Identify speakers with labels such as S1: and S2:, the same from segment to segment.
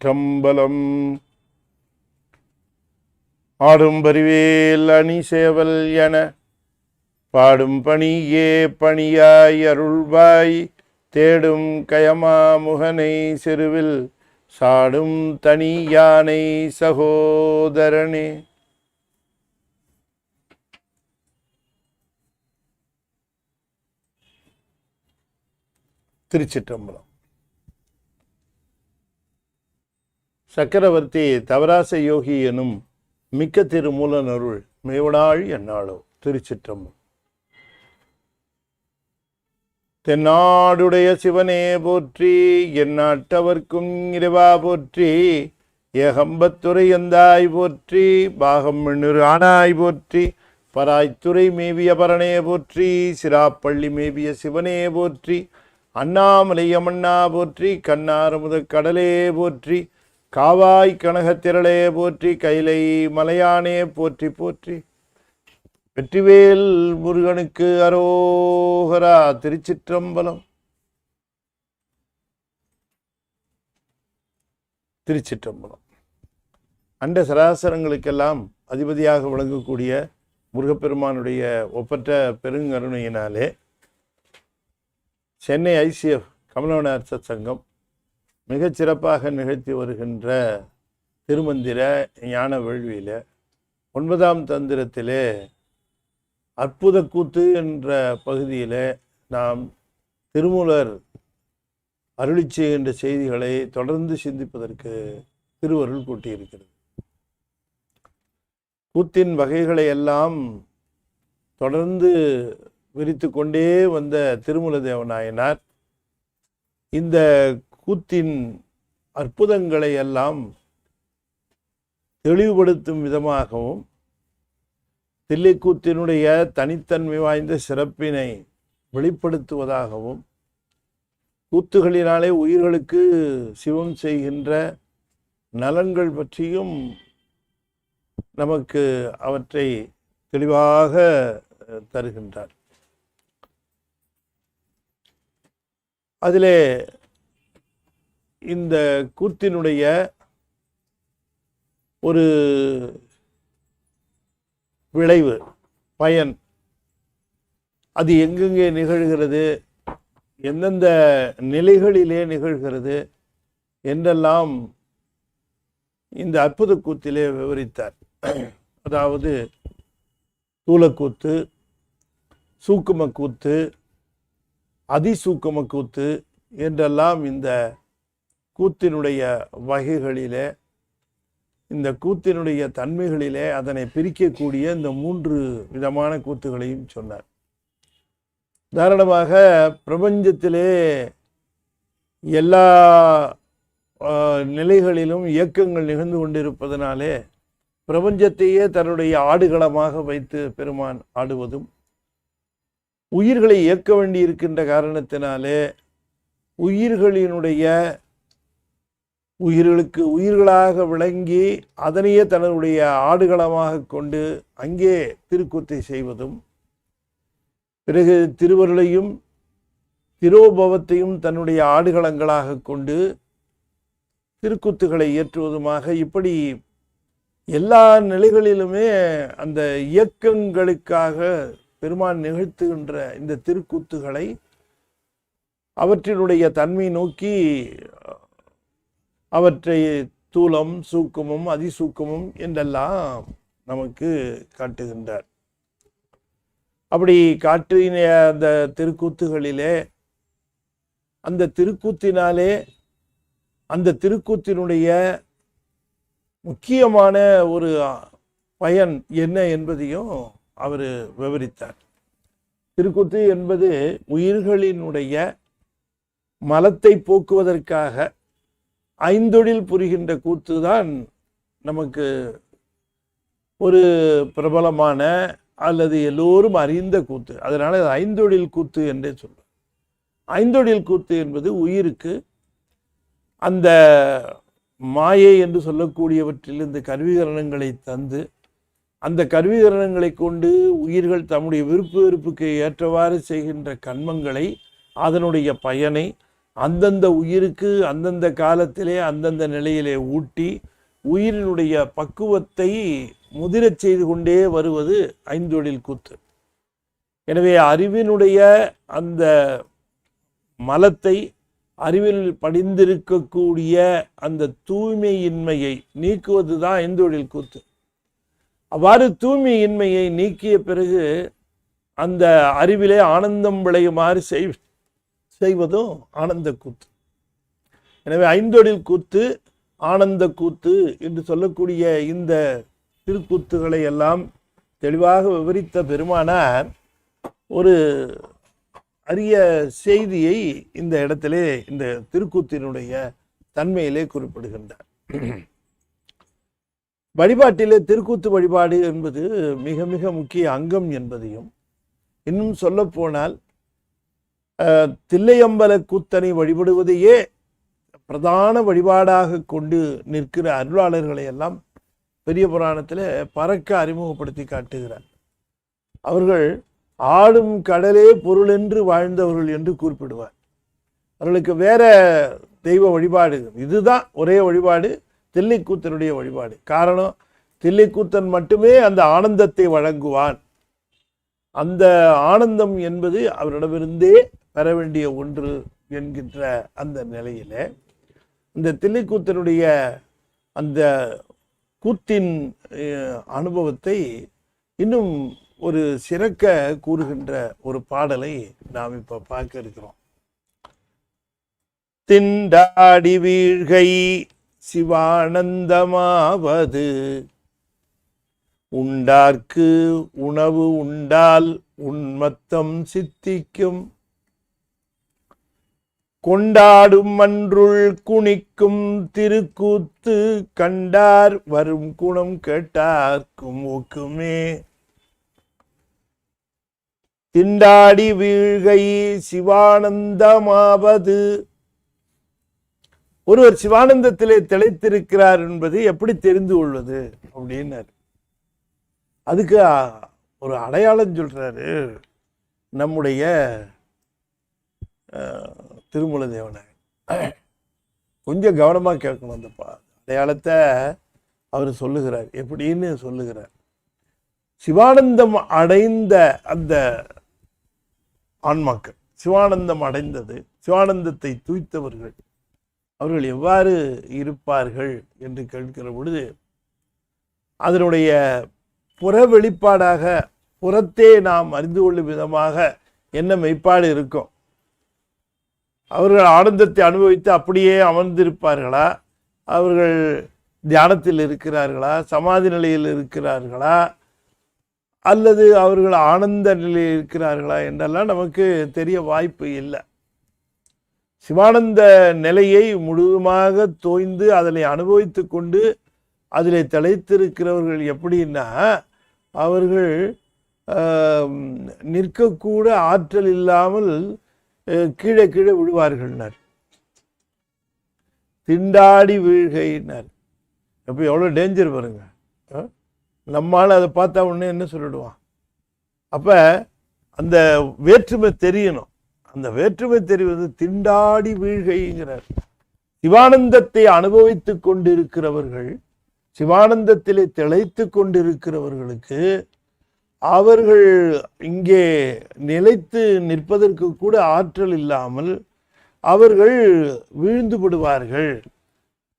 S1: திருச்சிற்றம்பலம். ஆடும் பரிவேல் அணி சேவல் என பாடும் பணியே பணியாய் அருள்வாய் தேடும் கயமா முகனை செருவில் சாடும் தனி யானை சகோதரனே. திருச்சிற்றம்பலம். சக்கரவர்த்தி தவராச யோகி எனும் மிக்க திருமூலனருள் மேவனாள் என்னாளோ. திருச்சிற்றம்பலம். தென்னாடுடைய சிவனே போற்றி, எந்நாட்டவர்க்கும் இறைவா போற்றி, ஏகம்பத்துறை எந்தாய் போற்றி, பாகம் மின்னுரு ஆனாய் போற்றி, பராய்த்துறை மேவிய பரணே போற்றி, சிராப்பள்ளி மேவிய சிவனே போற்றி, அண்ணாமலையமண்ணா போற்றி, கண்ணாரமுத கடலே போற்றி, காவாய் கனகத்திரளே போற்றி, கைலை மலையானே போற்றி போற்றி, வெற்றிவேல் முருகனுக்கு அரோகரா. திருச்சிற்றம்பலம். திருச்சிற்றம்பலம். அண்ட சராசரங்களுக்கெல்லாம் அதிபதியாக விளங்கக்கூடிய முருகப்பெருமானுடைய ஒப்பற்ற பெருங்கருணையினாலே சென்னை ICF கமலவனார் சத்சங்கம் மிகச் சிறப்பாக நிகழ்த்தி வருகின்ற திருமந்திர ஞான வேள்வியில் 9ஆம் தந்திரத்திலே அற்புத கூத்து என்ற பகுதியில் நாம் திருமூலர் அருளி செய்கின்ற செய்திகளை தொடர்ந்து சிந்திப்பதற்கு திருவருள் கூட்டியிருக்கிறது. கூத்தின் வகைகளை எல்லாம் தொடர்ந்து விரித்து கொண்டே வந்த திருமூல தேவநாயனார் இந்த கூத்தின் அற்புதங்களை எல்லாம் தெளிவுபடுத்தும் விதமாகவும் தில்லைக்கூத்தினுடைய தனித்தன்மை வாய்ந்த சிறப்பினை வெளிப்படுத்துவதாகவும் கூத்துகளினாலே உயிர்களுக்கு சிவம் செய்கின்ற நலன்கள் பற்றியும் நமக்கு அவற்றை தெளிவாக தருகின்றார். அதிலே இந்த கூத்தினுடைய ஒரு விளைவு பயன், அது எங்கெங்கே நிகழ்கிறது, எந்தெந்த நிலைகளிலே நிகழ்கிறது என்றெல்லாம் இந்த அற்புத கூத்திலே விவரித்தார். அதாவது தூலக்கூத்து, சூக்கும கூத்து, அதிசூக்கும கூத்து என்றெல்லாம் இந்த கூத்தினுடைய வகைகளிலே, இந்த கூத்தினுடைய தன்மைகளிலே அதனை பிரிக்கக்கூடிய இந்த 3 விதமான கூத்துகளையும் சொன்னார். உதாரணமாக பிரபஞ்சத்திலே எல்லா நிலைகளிலும் இயக்கங்கள் நிகழ்ந்து கொண்டிருப்பதனாலே பிரபஞ்சத்தையே தன்னுடைய ஆடுகளமாக வைத்து பெருமான் ஆடுவதும், உயிர்களை இயக்க வேண்டி இருக்கின்ற காரணத்தினாலே உயிர்களுக்கு உயிர்களாக விளங்கி அதனையே தன்னுடைய ஆடுகளமாக கொண்டு அங்கே திருக்கூத்தை செய்வதும், பிறகு திருவருளையும் திரோபவத்தையும் தன்னுடைய ஆடுகளங்களாக கொண்டு திருக்கூத்துகளை இயற்றுவதுமாக, இப்படி எல்லா நிலைகளிலுமே அந்த இயக்கங்களுக்காக பெருமான் நிகழ்த்துகின்ற இந்த திருக்கூத்துகளை அவற்றினுடைய தன்மை நோக்கி அவற்றை தூலம், சூக்குமம், அதிசூக்குமம் என்றெல்லாம் நமக்கு காட்டுகின்றார். அப்படி காட்டின அந்த திருக்கூத்துகளிலே அந்த திருக்கூத்தினாலே அந்த திருக்கூத்தினுடைய முக்கியமான ஒரு பயன் என்ன என்பதையும் அவர் விவரித்தார். திருக்கூத்து என்பது உயிர்களினுடைய மலத்தை போக்குவதற்காக ஐந்தொழில் புரிகின்ற கூத்து தான் நமக்கு ஒரு பிரபலமான அல்லது எல்லோரும் அறிந்த கூத்து. அதனால அது ஐந்தொழில் கூத்து என்றே சொல்லுவோம். ஐந்தொழில் கூத்து என்பது உயிருக்கு அந்த மாயை என்று சொல்லக்கூடியவற்றில் இந்த கருவிகரணங்களை தந்து, அந்த கருவிகரணங்களை கொண்டு உயிர்கள் தம்முடைய விருப்பு வெறுப்புக்கு ஏற்றவாறு செய்கின்ற கண்மங்களை, அதனுடைய பயனை அந்தந்த உயிருக்கு அந்தந்த காலத்திலே அந்தந்த நிலையிலே ஊட்டி உயிரினுடைய பக்குவத்தை முதிரச் செய்து கொண்டே வருவது ஐந்தொழில் கூத்து. எனவே அறிவினுடைய அந்த மலத்தை, அறிவில் படிந்திருக்கக்கூடிய அந்த தூய்மையின்மையை நீக்குவதுதான் ஐந்தொழில் கூத்து. அவ்வாறு தூய்மையின்மையை நீக்கிய பிறகு அந்த அறிவிலே ஆனந்தம் விளையுமாறு செய்வதும் ஆனந்த கூத்து. எனவே ஐந்தொழில் கூத்து, ஆனந்த கூத்து என்று சொல்லக்கூடிய இந்த திருக்கூத்துகளை எல்லாம் தெளிவாக விவரித்த பெருமானார் ஒரு அரிய செய்தியை இந்த இடத்திலே இந்த திருக்கூத்தினுடைய தன்மையிலே குறிப்பிடுகின்றார். வழிபாட்டிலே திருக்கூத்து வழிபாடு என்பது மிக மிக முக்கிய அங்கம் என்பதையும், இன்னும் சொல்ல போனால் தில்லையம்பல கூத்தனை வழிபடுவதையே பிரதான வழிபாடாக கொண்டு நிற்கிற அருளாளர்களை எல்லாம் பெரிய புராணத்தில் பறக்க அறிமுகப்படுத்தி காட்டுகிறார். அவர்கள் ஆடும் கடலே பொருள் என்று வாழ்ந்தவர்கள் என்று குறிப்பிடுவார். அவர்களுக்கு வேற தெய்வ வழிபாடு இதுதான் ஒரே வழிபாடு, தில்லைக்கூத்தனுடைய வழிபாடு. காரணம், தில்லைக்கூத்தன் மட்டுமே அந்த ஆனந்தத்தை வழங்குவான். அந்த ஆனந்தம் என்பது அவரிடமிருந்தே பெற வேண்டிய ஒன்று என்கின்ற அந்த நிலையில இந்த தில்லைக்கூத்தனுடைய அந்த கூத்தின் அனுபவத்தை இன்னும் ஒரு சிறக்க கூறுகின்ற ஒரு பாடலை நாம் இப்ப பார்க்க இருக்கிறோம். திண்டாடி வீழ்கை சிவானந்தமாவது, உண்டார்க்கு உணவு உண்டால் உன்மத்தம் சித்திக்கும், கொண்டாடும் மன்றுள் குணிக்கும் திருக்கூத்து, கண்டார் வரும் குணம் கேட்டார்க்கும் ஒக்குமே. திண்டாடி வீழ்கை சிவானந்தமாவது, ஒருவர் சிவானந்தத்திலே திளைத்திருக்கிறார் என்பது எப்படி தெரிந்து கொள்வது அப்படின்னாரு. அதுக்கு ஒரு அடையாளம் சொல்றாரு நம்முடைய திருமூல தேவனார். கொஞ்சம் கவனமா கேட்கணும். அந்த அடையாளத்தை அவர் சொல்லுகிறார். எப்படின்னு சொல்லுகிறார். சிவானந்தம் அடைந்த அந்த ஆன்மாக்கள், சிவானந்தம் அடைந்தது, சிவானந்தத்தை தூய்த்தவர்கள், அவர்கள் எவ்வாறு இருப்பார்கள் என்று கேட்கிற பொழுது அதனுடைய புற வெளிப்பாடாக, புறத்தே நாம் அறிந்து கொள்ளும் விதமாக என்ன மெய்ப்பாடு இருக்கும்? அவர்கள் ஆனந்தத்தை அனுபவித்து அப்படியே அமர்ந்திருப்பார்களா? அவர்கள் தியானத்தில் இருக்கிறார்களா? சமாதி நிலையில் இருக்கிறார்களா? அல்லது அவர்கள் ஆனந்த நிலையில் இருக்கிறார்களா என்றெல்லாம் நமக்கு தெரிய வாய்ப்பு இல்லை. சிவானந்த நிலையை முழுவதுமாக தோய்ந்து அதனை அனுபவித்து கொண்டு அதில் திளைத்திருக்கிறவர்கள் எப்படின்னா, அவர்கள் நிற்கக்கூட ஆற்றல் இல்லாமல் கீழே கீழே விழுவார்கள்னார். திண்டாடி வீழ்கைனார். அப்போ எவ்வளோ டேஞ்சர் பாருங்க. நம்மால் அதை பார்த்தா உடனே என்ன சொல்லிடுவான்? அப்போ அந்த வேற்றுமை தெரியணும். அந்த வேற்றுமை தெரிவது திண்டாடி வீழ்கைங்கிறார். சிவானந்தத்தை அனுபவித்து கொண்டிருக்கிறவர்கள், சிவானந்தத்திலே திளைத்து கொண்டிருக்கிறவர்களுக்கு அவர்கள் இங்கே நிலைத்து நிற்பதற்கு கூட ஆற்றல் இல்லாமல் அவர்கள் வீழ்ந்து விடுவார்கள்.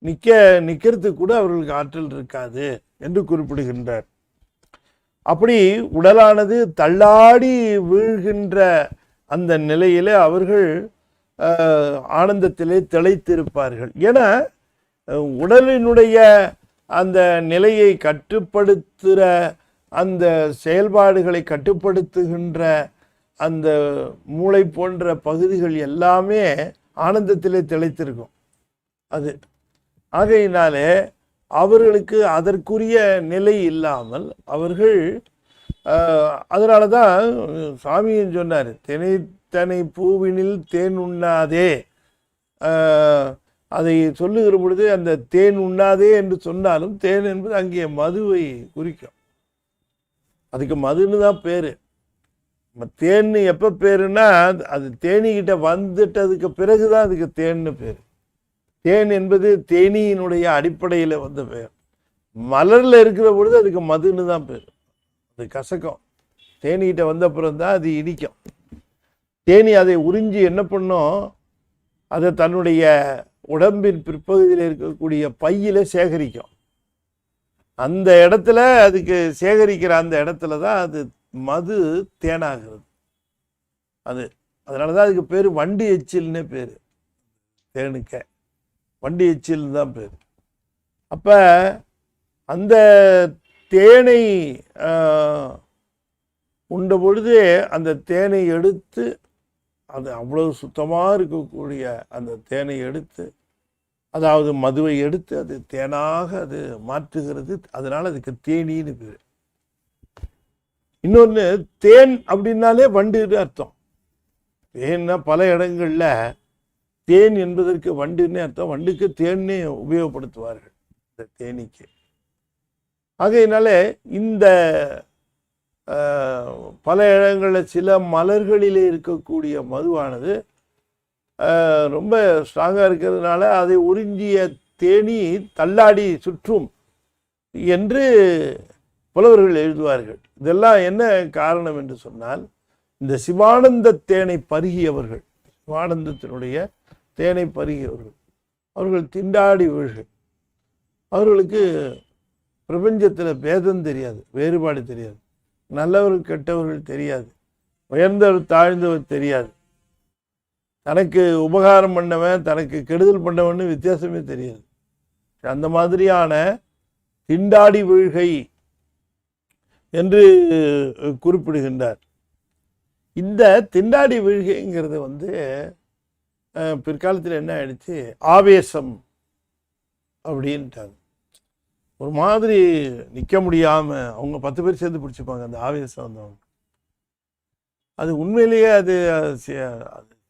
S1: நிற்கிறதுக்கு கூட அவர்களுக்கு ஆற்றல் இருக்காது என்று குறிப்பிடுகின்றார். அப்படி உடலானது தள்ளாடி வீழ்கின்ற அந்த நிலையில அவர்கள் ஆனந்தத்திலே திளைத்திருப்பார்கள். ஏன்னா உடலினுடைய அந்த நிலையை கட்டுப்படுத்துகிற, அந்த செயல்பாடுகளை கட்டுப்படுத்துகின்ற அந்த மூளை போன்ற பகுதிகள் எல்லாமே ஆனந்தத்திலே திளைத்திருக்கும். அது ஆகையினாலே அவர்களுக்கு அதற்குரிய நிலை இல்லாமல் அவர்கள், அதனால தான் சுவாமியும் சொன்னார், தினைத்தனை பூவினில் தேன் உண்ணாதே. அதை சொல்லுகிற பொழுது அந்த தேன் உண்ணாதே என்று சொன்னாலும் தேன் என்பது அங்கே மதுவை குறிக்கும். அதுக்கு மதுன்னு தான் பேரு. தேன் எப்போ பேருன்னா அது தேனிக்கிட்ட வந்துட்டதுக்கு பிறகுதான் அதுக்கு தேன்னு பேர். தேன் என்பது தேனியினுடைய அடிப்படையில் வந்த பெயர். மலரில் இருக்கிற பொழுது அதுக்கு மதுன்னு தான் பேர். அது கசக்கும். தேனிகிட்ட வந்த பிறந்தான் அது இனிக்கும். தேனி அதை உறிஞ்சி என்ன பண்ணும், அதை தன்னுடைய உடம்பின் பிற்பகுதியில் இருக்கக்கூடிய பையில சேகரிக்கும். அந்த இடத்துல அதுக்கு சேகரிக்கிற அந்த இடத்துல தான் அது மது தேனாகிறது. அதனால தான் அதுக்கு பேர் வண்டி எச்சில்னே பேர். தேனுக்க வண்டி எச்சில் தான் பேர். அப்போ அந்த தேனை உண்ட பொழுது அந்த தேனை எடுத்து, அது அவ்வளவு சுத்தமாக இருக்கக்கூடிய அந்த தேனை எடுத்து, அதாவது மதுவை எடுத்து அது தேனாக அது மாற்றுகிறது. அதனால அதுக்கு தேனீன்னு பேர். இன்னொன்று, தேன் அப்படின்னாலே வண்டுன்னு அர்த்தம். தேன்னா பல இடங்கள்ல தேன் என்பதற்கு வண்டுன்னே அர்த்தம். வண்டுக்கு தேன்னே உபயோகப்படுத்துவார்கள் இந்த தேனீக்கு. ஆகையினால இந்த பல இடங்களில் சில மலர்களிலே இருக்கக்கூடிய மதுவானது ரொம்ப ஸ்ட்ராங்காக இருக்கிறதுனால அதை உறிஞ்சிய தேனி தள்ளாடி சுற்றும் என்று புலவர்கள் எழுதுவார்கள். இதெல்லாம் என்ன காரணம் என்று சொன்னால், இந்த சிவானந்த தேனை பருகியவர்கள், சிவானந்தத்தினுடைய தேனை பருகியவர்கள், அவர்கள் திண்டாடி வீழ்க. அவர்களுக்கு பிரபஞ்சத்தில் பேதம் தெரியாது, வேறுபாடு தெரியாது, நல்லவர்கள் கெட்டவர்கள் தெரியாது, உயர்ந்தவர் தாழ்ந்தவர் தெரியாது, தனக்கு உபகாரம் பண்ணவன் தனக்கு கெடுதல் பண்ணவன்னு வித்தியாசமே தெரியாது. அந்த மாதிரியான திண்டாடி வீழ்கை என்று குறிப்பிடுகின்றார். இந்த திண்டாடி வீழ்கைங்கிறது பிற்காலத்தில் என்ன ஆயிடுச்சு, ஆவேசம் அப்படின்ட்டாங்க. ஒரு மாதிரி நிற்க முடியாமல் அவங்க 10 பேர் சேர்ந்து பிடிச்சிப்பாங்க அந்த ஆவேசம் வந்தவங்க. அது உண்மையிலேயே அது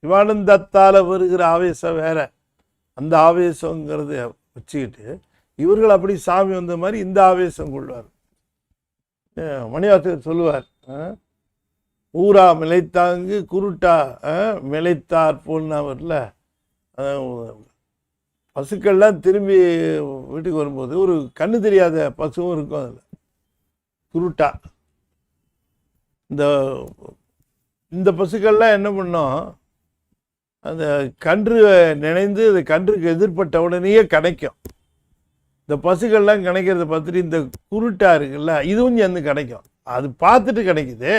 S1: சிவானந்தத்தால் வருகிற ஆவேசம் வேற. அந்த ஆவேசங்கிறத வச்சுக்கிட்டு இவர்கள் அப்படி சாமி வந்த மாதிரி இந்த ஆவேசம் கொள்வார். மணிவாசகர் சொல்லுவார், ஊரா மிளைத்தாங்கு குருட்டா மிளைத்தார் போல்னா வரல. பசுக்கள்லாம் திரும்பி வீட்டுக்கு வரும்போது ஒரு கண்ணு தெரியாத பசுவும் இருக்கும். அதில் குருட்டா. இந்த பசுக்கள்லாம் என்ன பண்ணோம், அந்த கன்று நினைந்து அந்த கன்றுக்கு எதிர்பட்ட உடனேயே கணைக்கும். இந்த பசுக்கள்லாம் கணைக்கிறத பார்த்துட்டு இந்த குருட்டா இருக்குல்ல, இதுவும் சேர்ந்து கணைக்கும். அது பார்த்துட்டு கணைக்குது,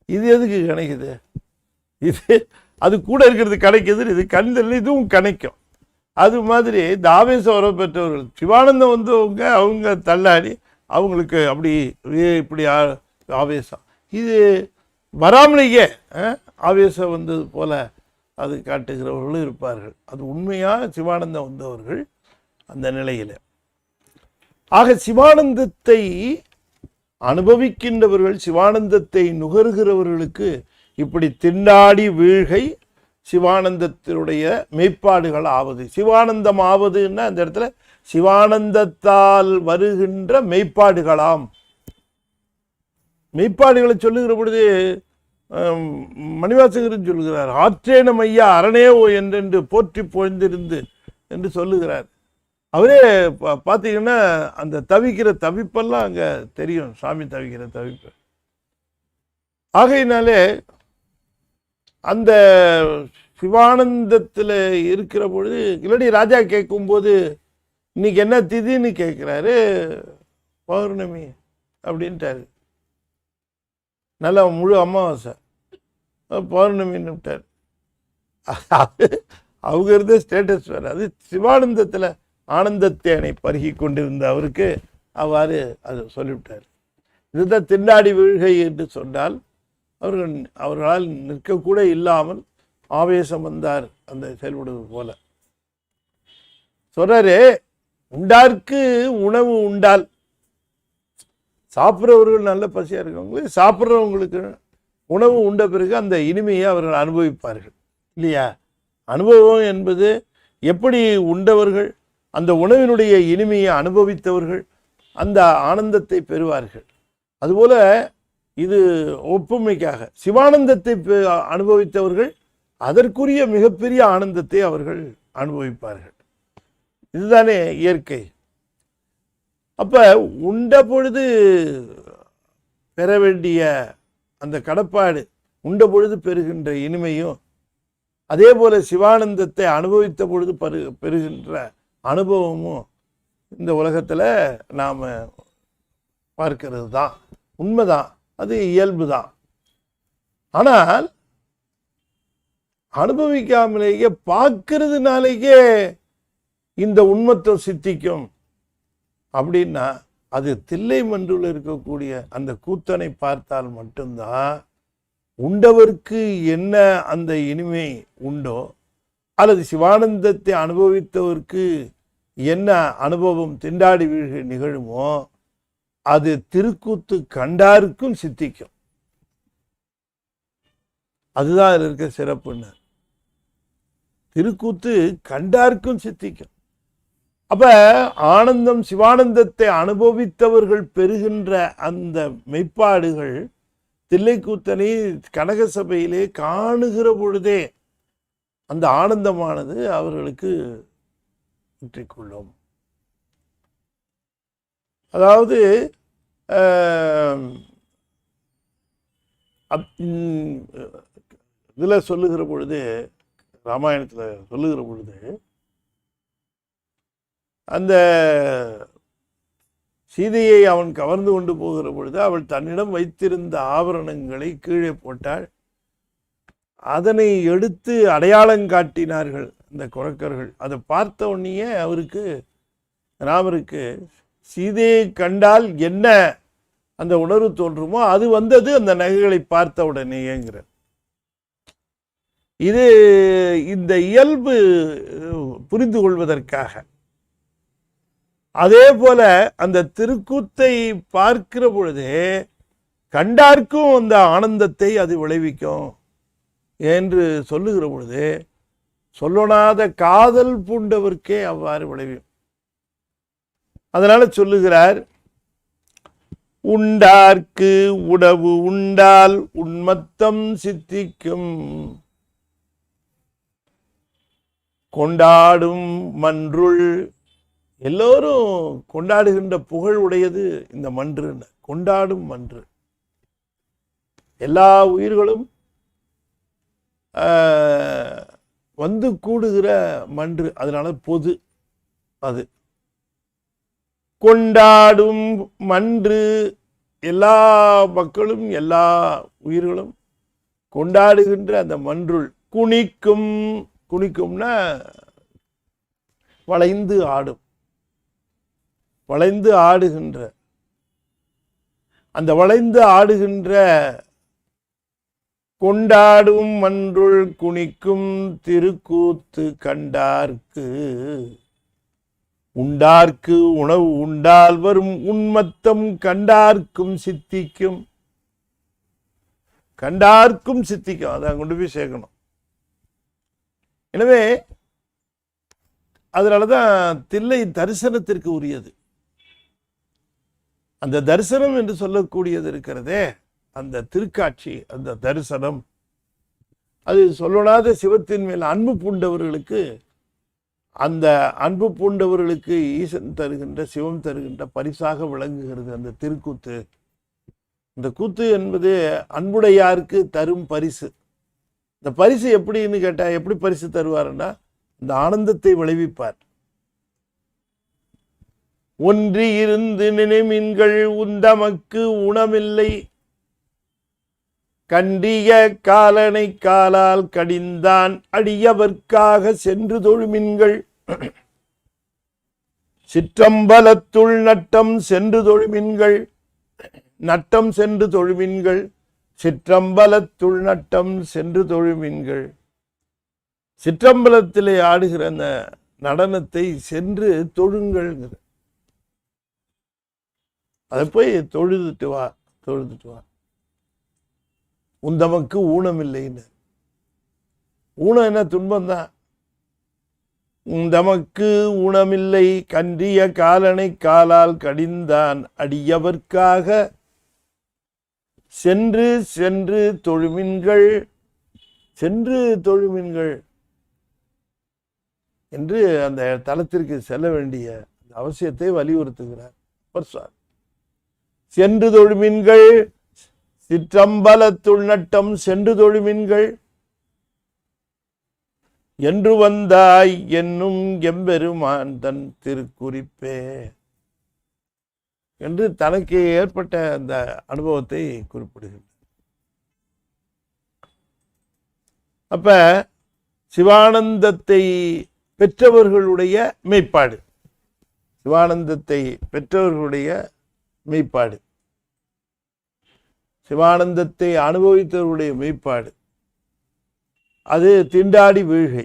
S1: இது எதுக்கு கணைக்குது, இது அது கூட இருக்கிறது கணைக்குது, இது கண்ணில் இதுவும் கணைக்கும். அது மாதிரி இந்த ஆவேசம் வர பெற்றவர்கள் சிவானந்தம் வந்தவங்க அவங்க தள்ளாடி அவங்களுக்கு அப்படி இப்படி ஆவேசம். இது வராமலேயே ஆவேசம் வந்தது போல அது காட்டுகிறவர்களும் இருப்பார்கள். அது உண்மையாக சிவானந்தம் வந்தவர்கள் அந்த நிலையில். ஆக சிவானந்தத்தை அனுபவிக்கின்றவர்கள், சிவானந்தத்தை நுகர்கிறவர்களுக்கு இப்படி திண்டாடி வீழ்கை சிவானந்தத்தினுடைய மெய்ப்பாடுகள் ஆவது. சிவானந்தம் ஆவதுன்னா அந்த இடத்துல சிவானந்தத்தால் வருகின்ற மெய்ப்பாடுகளாம். மெய்ப்பாடுகளை சொல்லுகிற பொழுது மணிவாசகரும் சொல்லுகிறார், ஆற்றேனம் ஐயா அரணேவோ என்றென்று போற்றி போய்ந்திருந்து என்று சொல்லுகிறார். அவரே பார்த்தீங்கன்னா அந்த தவிக்கிற தவிப்பெல்லாம் அங்கே தெரியும், சாமி தவிக்கிற தவிப்பு. ஆகையினாலே அந்த சிவானந்தத்தில் இருக்கிற பொழுது இல்லாடி ராஜா கேட்கும்போது இன்னைக்கு என்ன திதின்னு கேட்குறாரு, பௌர்ணமி அப்படின்ட்டாரு. நல்லா முழு அமாவாசை பௌர்ணமின்னு விட்டார். அவங்க இருந்த ஸ்டேட்டஸ் வேறு. அது சிவானந்தத்தில் ஆனந்தத்தேனை பருகி கொண்டிருந்த அவருக்கு அவ்வாறு அது சொல்லிவிட்டார். இதுதான் திண்டாடி வீழ்கை என்று சொன்னால் அவர்களால் நிற்கக்கூட இல்லாமல் ஆவேசம் வந்தார் அந்த செயல்படுவது போல. சொல்றாரு, உண்டார்க்கு உணவு உண்டால், சாப்பிட்றவர்கள் நல்ல பசியாக இருக்கவங்களுக்கு, சாப்பிட்றவங்களுக்கு உணவு உண்ட பிறகு அந்த இனிமையை அவர்கள் அனுபவிப்பார்கள் இல்லையா. அனுபவம் என்பது எப்படி உண்டவர்கள் அந்த உணவினுடைய இனிமையை அனுபவித்தவர்கள் அந்த ஆனந்தத்தை பெறுவார்கள். அதுபோல இது ஒப்புமைக்காக. சிவானந்தத்தை அனுபவித்தவர்கள் அதற்குரிய மிகப்பெரிய ஆனந்தத்தை அவர்கள் அனுபவிப்பார்கள். இதுதானே இயற்கை. அப்ப உண்ட பொழுது பெற வேண்டிய அந்த கடப்பாடு, உண்ட பொழுது பெறுகின்ற இனிமையும், அதே போல சிவானந்தத்தை அனுபவித்த பொழுது பெறுகின்ற அனுபவமும் இந்த உலகத்துல நாம பார்க்கிறது தான், உண்மைதான், அது இயல்பு தான். ஆனால் அனுபவிக்காமலேயே பார்க்கறதுனாலேயே இந்த உண்மத்தம் சித்திக்கும் அப்படின்னா அது தில்லை மன்றில் இருக்கக்கூடிய அந்த கூத்தனை பார்த்தால் மட்டும்தான் உண்டவருக்கு என்ன அந்த இனிமை உண்டோ, அல்லது சிவானந்தத்தை அனுபவித்தவருக்கு என்ன அனுபவம் திண்டாடி வீழ்க நிகழுமோ அது திருக்கூத்து கண்டாருக்கும் சித்திக்கும். அதுதான் அதில் இருக்க சிறப்புன்னு. திருக்கூத்து கண்டாருக்கும் சித்திக்கும். அப்ப ஆனந்தம், சிவானந்தத்தை அனுபவித்தவர்கள் பெறுகின்ற அந்த மெய்ப்பாடுகள் தில்லைக்கூத்தனை கனக சபையிலே காணுகிற பொழுதே அந்த ஆனந்தமானது அவர்களுக்கு கொள்ளும். அதாவது இதுல சொல்லுகிற பொழுது, ராமாயணத்துல சொல்லுகிற பொழுது, அந்த சீதையை அவன் கவர்ந்து கொண்டு போகிற பொழுது அவள் தன்னிடம் வைத்திருந்த ஆபரணங்களை கீழே போட்டாள். அதனை எடுத்து அடையாளம் காட்டினார்கள் அந்த குரக்கர்கள். அதை பார்த்த உடனேயே அவருக்கு, ராமருக்கு, சீதையை கண்டால் என்ன அந்த உணர்வு தோன்றுமோ அது வந்தது அந்த நகைகளை பார்த்த உடனேங்கிற. இது இந்த இயல்பு புரிந்து கொள்வதற்காக. அதே போல அந்த திருக்கூத்தை பார்க்கிற பொழுதே கண்டார்க்கும் அந்த ஆனந்தத்தை அது விளைவிக்கும் என்று சொல்லுகிற பொழுது சொல்லனாத காதல் பூண்டவர்க்கே அவ்வாறு விளைவிக்கும். அதனால சொல்லுகிறார், உண்டார்க்கு உடவு உண்டால் உண்மத்தம் சித்திக்கும், கொண்டாடும் மன்றுள். எல்லோரும் கொண்டாடுகின்ற புகழ் உடையது இந்த மன்று, கொண்டாடும் மன்று. எல்லா உயிர்களும் வந்து கூடுகிற மன்று, அதனால பொது. அது கொண்டாடும் மன்று, எல்லா மக்களும் எல்லா உயிர்களும் கொண்டாடுகின்ற அந்த மன்றுள் குனிக்கும். குனிக்கும்னா வளைந்து ஆடும், வளைந்து ஆடுகின்ற, அந்த வளைந்து ஆடுகின்ற கொண்டாடும் மன்றுள் குனிக்கும் திருக்கூத்து கண்டார்க்கு, உண்டார்க்கு உணவு உண்டால் வரும் உண்மத்தம் கண்டார்க்கும் சித்திக்கும். கண்டார்க்கும் சித்திக்கும், அதை கொண்டு போய் சேர்க்கணும். எனவே அதனாலதான் தில்லை தரிசனத்திற்கு உரியது. அந்த தரிசனம் என்று சொல்லக்கூடியது இருக்கிறதே, அந்த திருக்காட்சி, அந்த தரிசனம், அது சொல்லனாத சிவத்தின் மேல் அன்பு பூண்டவர்களுக்கு, அந்த அன்பு பூண்டவர்களுக்கு ஈசன் தருகின்ற, சிவம் தருகின்ற பரிசாக விளங்குகிறது அந்த திருக்கூத்து. இந்த கூத்து என்பது அன்புடையாருக்கு தரும் பரிசு. இந்த பரிசு எப்படின்னு கேட்டா, எப்படி பரிசு தருவாருன்னா இந்த ஆனந்தத்தை விளைவிப்பார். ஒன்றி இருந்து நினைமின்கள் உந்தமக்கு உணமில்லை, கண்டிய காலனை காலால் கடிந்தான் அடியவர்க்காக சென்று தொழுமின்கள், சிற்றம்பலத்துள் நட்டம் சென்று தொழுமின்கள், நட்டம் சென்று தொழுமின்கள், சிற்றம்பலத்துள் நட்டம் சென்று தொழுமின்கள். சிற்றம்பலத்திலே ஆடுகிற அந்த நடனத்தை சென்று தொழுங்கள். அதை போய் தொழுதுட்டு வா, தொழுதுட்டு வா. உந்தமக்கு ஊனம் இல்லைன்னு. ஊனம் என்ன? துன்பம்தான். உந்தமக்கு ஊனமில்லை, கன்றிய காலனை காலால் கடிந்தான் அடியவர்க்காக சென்று சென்று தொழுமின்கள், சென்று தொழுமின்கள் என்று அந்த தலத்திற்கு செல்ல வேண்டிய அவசியத்தை வலியுறுத்துகிறார். சென்று தொழுமின்கள், சிற்றம்பலத்துள் நட்டம் சென்று தொழுமின்கள், என்று வந்தாய் என்னும் எம்பெருமான் தன் திருக்குறிப்பே என்று தனக்கு ஏற்பட்ட அந்த அனுபவத்தை குறிப்பிடுகிறார். அப்ப சிவானந்தத்தை பெற்றவர்களுடைய மெய்ப்பாடு, சிவானந்தத்தை பெற்றவர்களுடைய மெய்ப்பாடு, சிவானந்தத்தை அனுபவித்தவர்களுடைய மெய்ப்பாடு, அது திண்டாடி வீழ்கை.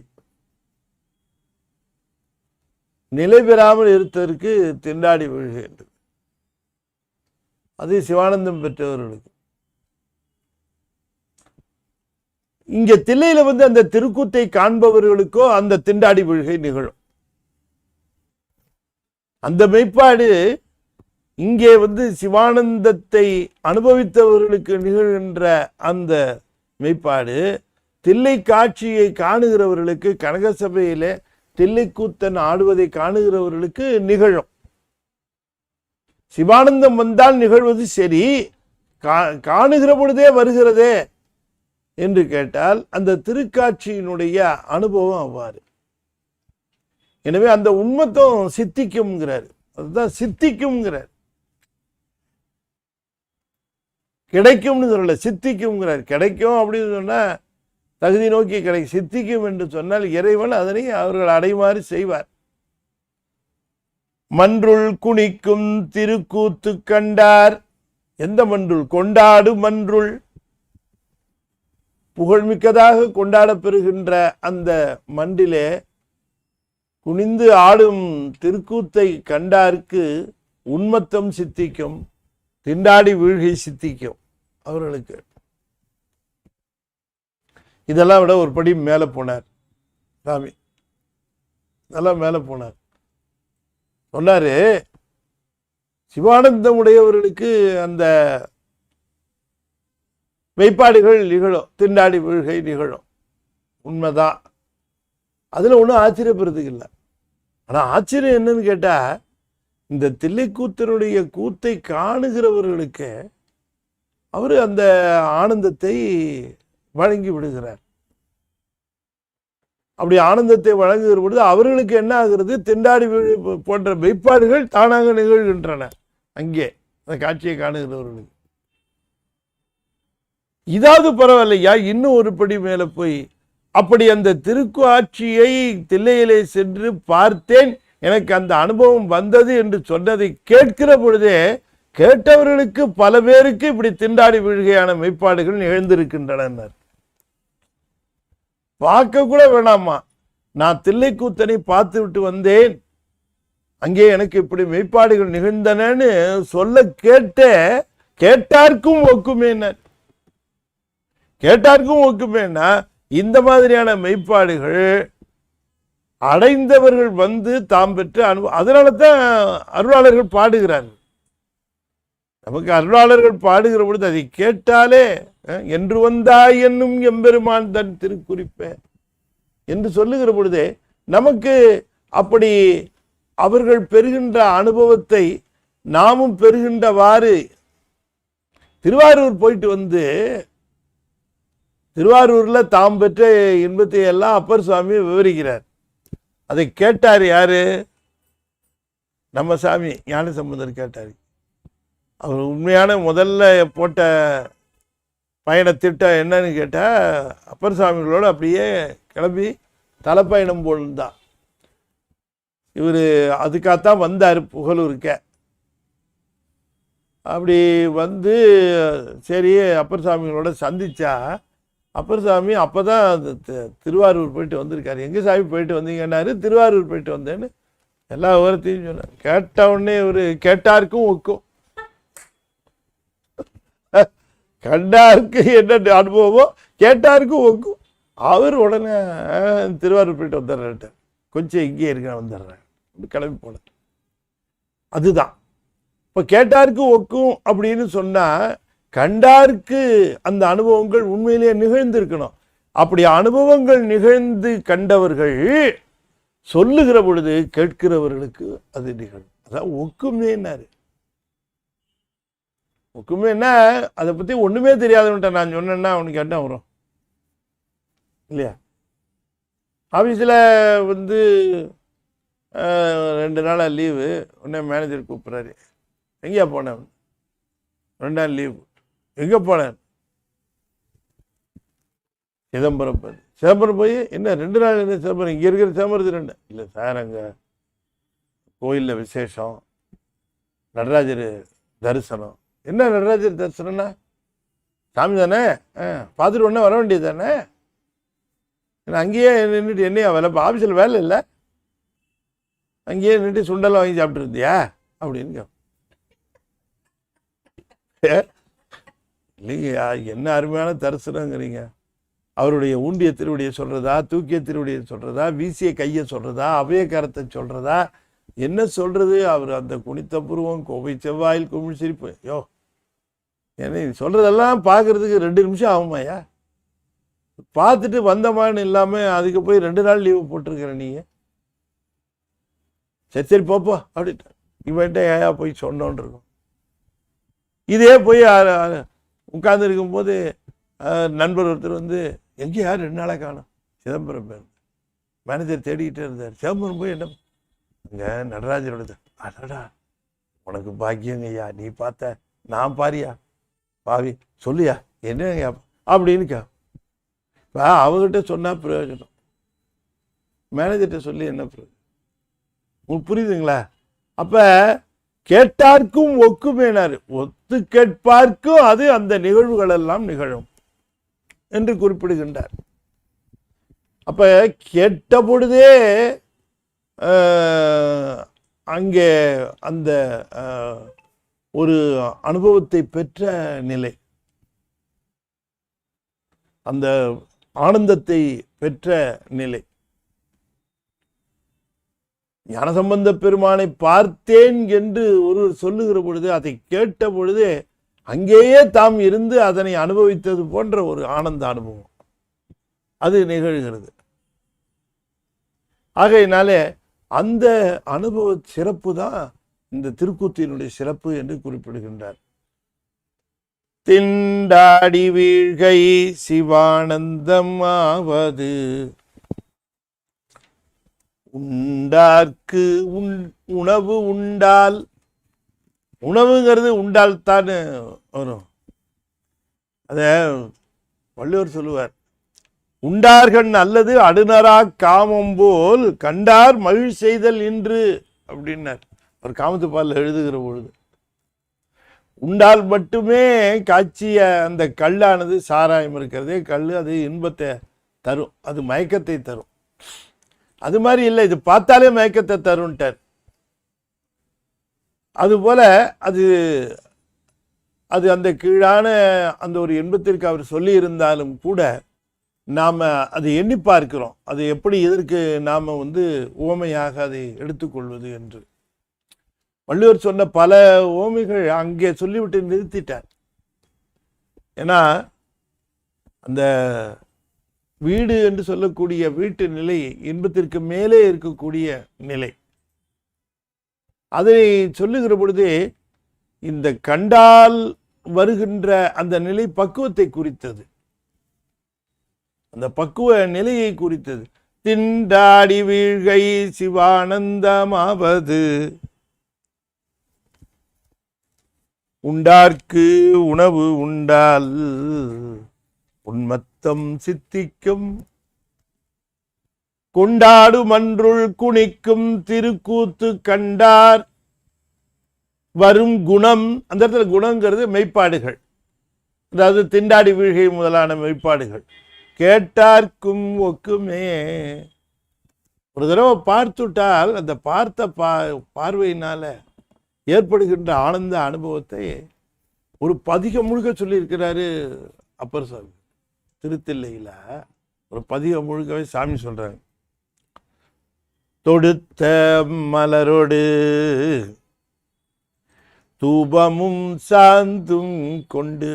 S1: நிலை பெறாமல் இருப்பதற்கு திண்டாடி வீழ்கை என்று, அது சிவானந்தம் பெற்றவர்களுக்கு. இங்க தில்லையில அந்த திருக்கூத்தை காண்பவர்களுக்கோ அந்த திண்டாடி வீழ்கை நிகழும். அந்த மெய்ப்பாடு இங்கே சிவானந்தத்தை அனுபவித்தவர்களுக்கு நிகழ்கின்ற அந்த மெய்ப்பாடு தில்லை காட்சியை காணுகிறவர்களுக்கு, கனக சபையிலே தில்லைக்கூத்தன் ஆடுவதை காணுகிறவர்களுக்கு நிகழும். சிவானந்தம் வந்தால் நிகழ்வது சரி, காணுகிற பொழுதே வருகிறதே என்று கேட்டால் அந்த திருக்காட்சியினுடைய அனுபவம் அவ்வாறு. எனவே அந்த உண்மத்தம் சித்திக்கும்ங்கிறார். அதுதான் சித்திக்கும்ங்கிறார், கிடைக்கும்னு சொல்லல, சித்திக்கும்ங்கிறார். கிடைக்கும் அப்படின்னு சொன்னா தகுதி நோக்கி கிடைக்கும். சித்திக்கும் என்று சொன்னால் இறைவன் அதனை அவர்கள் அடைமாறு செய்வார். மன்றுள் குனிக்கும் திருக்கூத்து கண்டார். எந்த மன்றுள்? கொண்டாடு மன்றுள், புகழ்மிக்கதாக கொண்டாடப் பெறுகின்ற அந்த மன்றிலே குனிந்து ஆடும் திருக்கூத்தை கண்டார்க்கு உன்மத்தம் சித்திக்கும், திண்டாடி வீழ்கை சித்திக்கும் அவர்களுக்கு. இதெல்லாம் விட ஒரு படி மேலே போனார் சாமி. இதெல்லாம் மேலே போனார். சொன்னாரு, சிவானந்தம் உடையவர்களுக்கு அந்த மெய்ப்பாடுகள் நிகழும், திண்டாடி வீழ்கை நிகழும், உண்மைதான். அதுல ஒன்றும் ஆச்சரியப்படுறதுக்கு இல்லை. ஆனா ஆச்சரியம் என்னன்னு கேட்டா, இந்த தில்லைக்கூத்தனுடைய கூத்தை காணுகிறவர்களுக்கு அவரு அந்த ஆனந்தத்தை வழங்கி விடுகிறார். அப்படி ஆனந்தத்தை வழங்குகிற பொழுது அவர்களுக்கு என்ன ஆகிறது? திண்டாடி போன்ற மெய்ப்பாடுகள் தானாக நிகழ்கின்றன. அங்கே அந்த காட்சியை காணுகிறவர்களுக்கு இதாவது பரவாயில்லையா, இன்னும் ஒரு படி மேல போய் அப்படி அந்த திருக்காட்சியை தில்லையிலே சென்று பார்த்தேன், எனக்கு அந்த அனுபவம் வந்தது என்று சொன்னதை கேட்கிற பொழுதே கேட்டவர்களுக்கு பல பேருக்கு இப்படி திண்டாடி வீழ்கையான மெய்ப்பாடுகள் நிகழ்ந்திருக்கின்றனர். பார்க்க கூட வேணாமா, நான் தில்லைக்கூத்தனை பார்த்து விட்டு வந்தேன், அங்கே எனக்கு இப்படி மெய்ப்பாடுகள் நிகழ்ந்தனன்னு சொல்ல கேட்டார்க்கும் ஒக்குமேன, கேட்டார்க்கும் ஒக்குமேனா இந்த மாதிரியான மெய்ப்பாடுகள் அடைந்தவர்கள் தாம் பெற்று அதனால தான் அருளாளர்கள் பாடுகிறார்கள். நமக்கு அருளாளர்கள் பாடுகிற பொழுது அதை கேட்டாலே என்று வந்தாய் என்னும் எம்பெருமான் தன் திருக்குறிப்பே என்று சொல்லுகிற பொழுதே நமக்கு அப்படி அவர்கள் பெறுகின்ற அனுபவத்தை நாமும் பெறுகின்றவாறு திருவாரூர் போயிட்டு திருவாரூர்ல தாம் பெற்ற இன்பத்தை எல்லாம் அப்பர் சுவாமி விவரிக்கிறார். அதை கேட்டார் யாரு? நம்ம சாமி ஞானசம்பந்தர் கேட்டார். அவர் உண்மையான முதல்ல போட்ட பயணத்திட்டம் என்னன்னு கேட்டா, அப்பர் சுவாமிகளோடு அப்படியே கிளம்பி தலைப்பயணம் போல்தான். இவர் அதுக்காகத்தான் வந்தார் புகழூருக்க. அப்படி சரி அப்பர் சாமிகளோட சந்திச்சா, அப்பர் சாமி அப்போதான் திருவாரூர் போயிட்டு வந்திருக்காரு. எங்கே சாமி போயிட்டு வந்தீங்கன்னாரு. திருவாரூர் போயிட்டு வந்தேன்னு எல்லா விவரத்தையும் சொன்னார். கேட்ட உடனே இவர் கேட்டாருக்கும் ஒக்கும், கண்டாருக்கு என்ன அனுபவமோ கேட்டாருக்கும் ஒக்கும். அவர் உடனே திருவாரூர் போயிட்டு வந்துடுறாரு, கொஞ்சம் இங்கே இருக்க வந்துடுறேன் கிளம்பி போனார். அதுதான் இப்போ கேட்டாருக்கு ஒக்கும் அப்படின்னு சொன்னா, கண்டாருக்கு அந்த அனுபவங்கள் உண்மையிலேயே நிகழ்ந்திருக்கணும். அப்படி அனுபவங்கள் நிகழ்ந்து கண்டவர்கள் சொல்லுகிற பொழுது கேட்கிறவர்களுக்கு அது நிகழும். அதான் ஒக்குமேன்னாரு. ஒக்குமேன்னா அதை பத்தி ஒண்ணுமே தெரியாதவன்ட்ட நான் சொன்னேன்னா அவனுக்கு என்ன வரும் இல்லையா? ஆஃபீஸில் வந்து 2 நாளாக லீவு. உடனே மேனேஜர் கூப்பிட்றாரு, எங்கேயா போனேன்? 2 நாள் லீவு. எங்கே போனேன்? சிதம்பரம் போய். சிதம்பரம் போய் என்ன 2 நாள் என்ன சிதம்பரம்? இங்கே இருக்கிற சிதம்பரத்து 2 இல்லை சார், அங்கே கோயிலில் விசேஷம், நடராஜர் தரிசனம். என்ன நடராஜர் தரிசனம்னா? சாமி தானே, பார்த்துட்டு உடனே வர வேண்டியது தானே. அங்கேயே நின்றுட்டு என்னையா வேலை? இப்போ ஆஃபீஸில் வேலை இல்லை, அங்கேயே நின்றுட்டு சுண்டெல்லாம் வாங்கி சாப்பிட்டு இருந்தியா அப்படின்னு இல்லைங்கய்யா. என்ன அருமையான தரிசனங்கிறீங்க. அவருடைய ஊண்டிய திருவடியை சொல்றதா, தூக்கிய திருவடியை சொல்றதா, வீசிய கையை சொல்றதா, அபய கரத்தை சொல்றதா, என்ன சொல்றது? அவர் அந்த குனித்த புருவம், கோவை செவ்வாயில் குமிழ் சிரிப்பு. யோ, ஏன்னா சொல்றதெல்லாம் பார்க்கறதுக்கு 2 நிமிஷம் ஆகுமாயா? பார்த்துட்டு வந்தமான்னு இல்லாமல் அதுக்கு போய் 2 நாள் லீவு போட்டிருக்கிற நீங்க. சரி சரி போப்போ அப்படின்ட்டு இவன்ட்ட ஏயா போய் சொன்னோன்னு இருக்கும். இதே போய் உட்கார்ந்து இருக்கும்போது நண்பர் ஒருத்தர் வந்து, எங்கேயா 2 நாளாக காணும்? சிதம்பரம் பேர். மேனேஜர் தேடிக்கிட்டே இருந்தார். சிதம்பரம் போய் என்ன? அங்கே நடராஜரோட. அடடா, உனக்கு பாக்கியங்க ஐயா, நீ பார்த்த, நான் பாரியா பாவி, சொல்லியா என்னங்க அப்படின்னு அவங்ககிட்ட சொன்னா பிரயோஜனம், மேனேஜர்கிட்ட சொல்லி என்ன பிரயோஜனம்? உங்களுக்கு புரியுதுங்களா? அப்ப கேட்டார்க்கும் ஒக்குமேனாரு, ஒத்து கேட்பார்க்கும் அது அந்த நிகழ்வுகள் எல்லாம் நிகழும் என்று குறிப்பிடுகின்றார். அப்ப கேட்ட பொழுதே அங்கே அந்த ஒரு அனுபவத்தை பெற்ற நிலை, அந்த ஆனந்தத்தை பெற்ற நிலை. ஞானசம்பந்த பெருமானை பார்த்தேன் என்று ஒருவர் சொல்லுகிற பொழுது, அதை கேட்ட பொழுது அங்கேயே தாம் இருந்து அதனை அனுபவித்தது போன்ற ஒரு ஆனந்த அனுபவம் அது நிகழ்கிறது. ஆகையினாலே அந்த அனுபவ சிறப்பு தான் இந்த திருக்கூத்தினுடைய சிறப்பு என்று குறிப்பிடுகின்றார். திண்டாடி வீழ்கை சிவானந்தம் ஆவது உண்டார்க்கு உணவு உண்டால். உணவுங்கிறது உண்டால் தான் வரும். அத வள்ளுவர் சொல்லுவார், உண்டார்கள் அல்லது அடுநரா காமம் போல் கண்டார் மகிழ் செய்தல் இன்று அப்படின்னார். ஒரு காமத்து பாலில் எழுதுகிற பொழுது உண்டால் மட்டுமே காட்சிய அந்த கல்லானது, சாராயம் இருக்கிறதே கல், அது இன்பத்தை தரும், அது மயக்கத்தை தரும். அது மாதிரி இல்லை, இது பார்த்தாலே மயக்கத்தை தரும்ட்டார். அதுபோல அது அது அந்த கீழான அந்த ஒரு இன்பத்திற்கு அவர் சொல்லி இருந்தாலும் கூட நாம் அதை எண்ணி பார்க்கிறோம், அது எப்படி இதற்கு நாம் உவமையாக அதை எடுத்துக்கொள்வது என்று. வள்ளுவர் சொன்ன பல ஓமைகள் அங்கே சொல்லிவிட்டு நிறுத்திட்டார். ஏன்னா அந்த வீடு என்று சொல்லக்கூடிய வீட்டு நிலை இன்பத்திற்கு மேலே இருக்கக்கூடிய நிலை, அதை சொல்லுகிற பொழுதே இந்த கண்டால் வருகின்ற அந்த நிலை பக்குவத்தை குறித்தது, அந்த பக்குவ நிலையை குறித்தது. திண்டாடி வீழ்கை சிவானந்தமாவது உண்டார்க்கு உணவு உண்டால் உன்மத்தம் சித்திக்கும் கொண்டாடு மன்றுள் குணிக்கும் திருக்கூத்து கண்டார் வரும் குணம். அந்த இடத்துல குணங்கிறது மெய்ப்பாடுகள், அதாவது திண்டாடி வீழ்கை முதலான மெய்ப்பாடுகள். கேட்டார்க்கும் ஒக்குமே. ஒரு தடவை பார்த்துட்டால் அந்த பார்த்த பார்வையினால ஏற்படுகின்ற ஆனந்த அனுபவத்தை ஒரு பதிகம் முழுக்க சொல்லியிருக்கிறாரு அப்பர் சாமி. திருத்தில்லையில ஒரு பதிகம் முழுக்கவே சாமி சொல்றாங்க. தொடுத்த மலரோடு தூபமும் சாந்தும் கொண்டு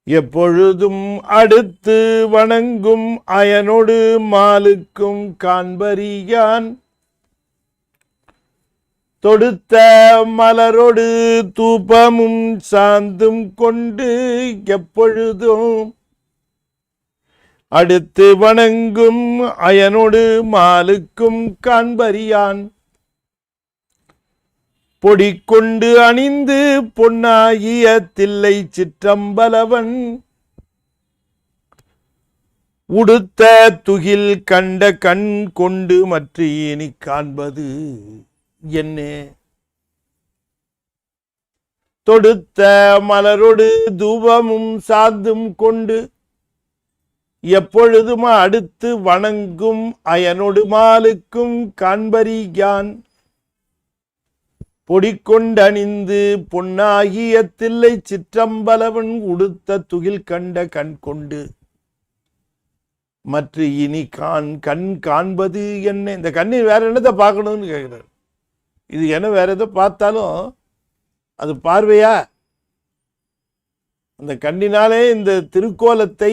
S1: எப்பொழுதும் அடுத்து வணங்கும் அயனொடு மாலுக்கும் காண்பறியான் தொடுத்த மலரொடு தூபமும் சாந்தும் கொண்டு எப்பொழுதும் அடுத்து வணங்கும் அயனொடு மாலுக்கும் காண்பறியான் பொடி கொண்டு அணிந்து பொன்னாகிய தில்லை சிற்றம்பலவன் உடுத்த துகில் கண்ட கண் கொண்டு மற்ற இனி காண்பது என்ன தொடுத்த மலரொடு தூபமும் சாந்தும் கொண்டு எப்பொழுதும் அடுத்து வணங்கும் அயனொடு மாலுக்கும் காண்பறியான் பொடிக்கொண்டணிந்து பொன்னாகிய தில்லை சிற்றம்பலவன் உடுத்த துகில் கண்ட கண் கொண்டு மற்ற இனி கண் காண்பது என்ன. இந்த கண்ணில் வேற என்னத்தை பார்க்கணும்னு கேட்கிறார். இது என்ன வேற எதை பார்த்தாலும் அது பார்வையா? அந்த கண்ணினாலே இந்த திருக்கோலத்தை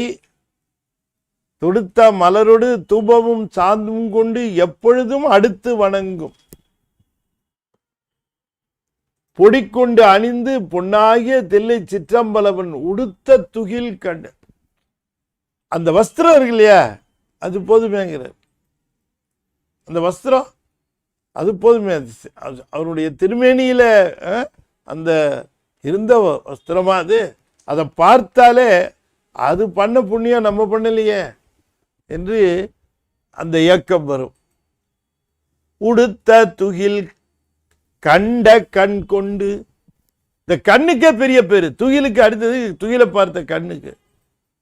S1: தொடுத்த மலரோடு தூபமும் சாந்தும் கொண்டு எப்பொழுதும் அடுத்து வணங்கும் பொடிக்கொண்டு அணிந்து பொன்னாகிய தில்லை சிற்றம்பலவன் உடுத்த துகில் கண்டு. அந்த வஸ்திரம் இருக்கு இல்லையா, அது போதுமேங்கிறார். அந்த வஸ்திரம் அது போதுமே. அவருடைய திருமேனியில அந்த இருந்த வஸ்திரமா அது, அதை பார்த்தாலே அது பண்ண புண்ணியம் நம்ம பண்ணலையே என்று அந்த இயக்கம் வரும். உடுத்த துகில் கண்ட கண் கொண்டு, இந்த கண்ணுக்கே பெரிய பேரு. துகிலுக்கு அடுத்தது துகிலை பார்த்த கண்ணுக்கு.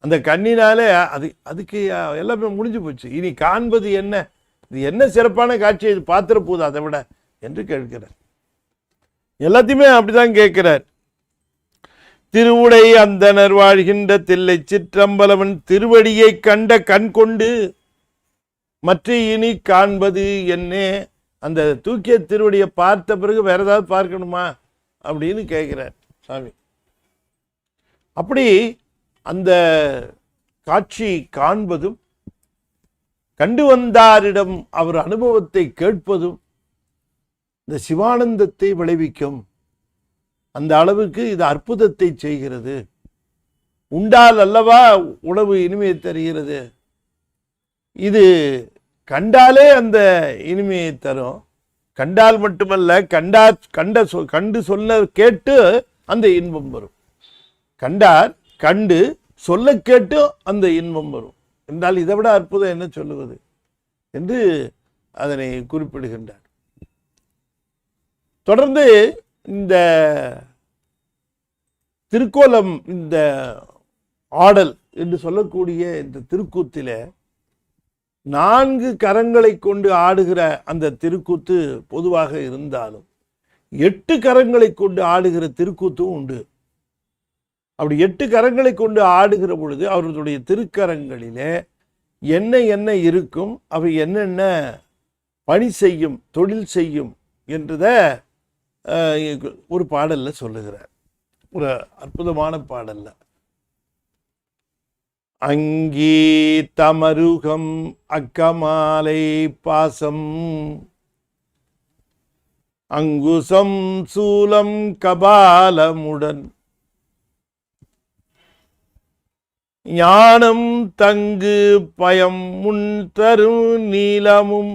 S1: அந்த கண்ணினாலே அதுக்கு எல்லாமே முடிஞ்சு போச்சு. இனி காண்பது என்ன? இது என்ன சிறப்பான காட்சி, இது பாத்திர போகுது அதை விட என்று கேட்கிறார். எல்லாத்தையுமே அப்படிதான் கேட்கிறார். திருவுடை அந்தனர் வாழ்கின்ற தில்லை சிற்றம்பலவன் திருவடியை கண்ட கண் கொண்டு மற்ற இனி காண்பது என்ன? அந்த தூக்கிய திருவடியை பார்த்த பிறகு வேற ஏதாவது பார்க்கணுமா அப்படின்னு கேட்கிறார் சாமி. அப்படி அந்த காட்சி காண்பதும் கண்டு வந்தாரிடம் அவர் அனுபவத்தை கேட்பதும் இந்த சிவானந்தத்தை விளைவிக்கும். அந்த அளவுக்கு இது அற்புதத்தை செய்கிறது. உண்டால் அல்லவா உணவு இனிமையை தருகிறது. இது கண்டாலே அந்த இனிமையை தரும். கண்டால் மட்டுமல்ல, கண்டு சொல்ல கேட்டு அந்த இன்பம் வரும். கண்டார் கண்டு சொல்ல கேட்டு அந்த இன்பம் வரும் என்றால் இதை விட அற்புதம் என்ன சொல்லுவது என்று அதனை குறிப்பிடுகின்றார். தொடர்ந்து இந்த திருக்கோலம், இந்த ஆடல் என்று சொல்லக்கூடிய இந்த திருக்கூத்தில 4 கரங்களை கொண்டு ஆடுகிற அந்த திருக்கூத்து பொதுவாக இருந்தாலும் 8 கரங்களை கொண்டு ஆடுகிற திருக்கூத்தும் உண்டு. அப்படி 8 கரங்களை கொண்டு ஆடுகிற பொழுது அவர்களுடைய திருக்கரங்களிலே என்ன என்ன இருக்கும், அவை என்னென்ன பணி செய்யும், தொழில் செய்யும் என்றத ஒரு பாடல்ல சொல்லுகிறார். ஒரு அற்புதமான பாடல்ல, அங்கி தமருகம் அக்கமாலை பாசம் அங்குசம் சூலம் கபாலமுடன் ஞானம் தங்கு பயம் முன் தரும் நீலமும்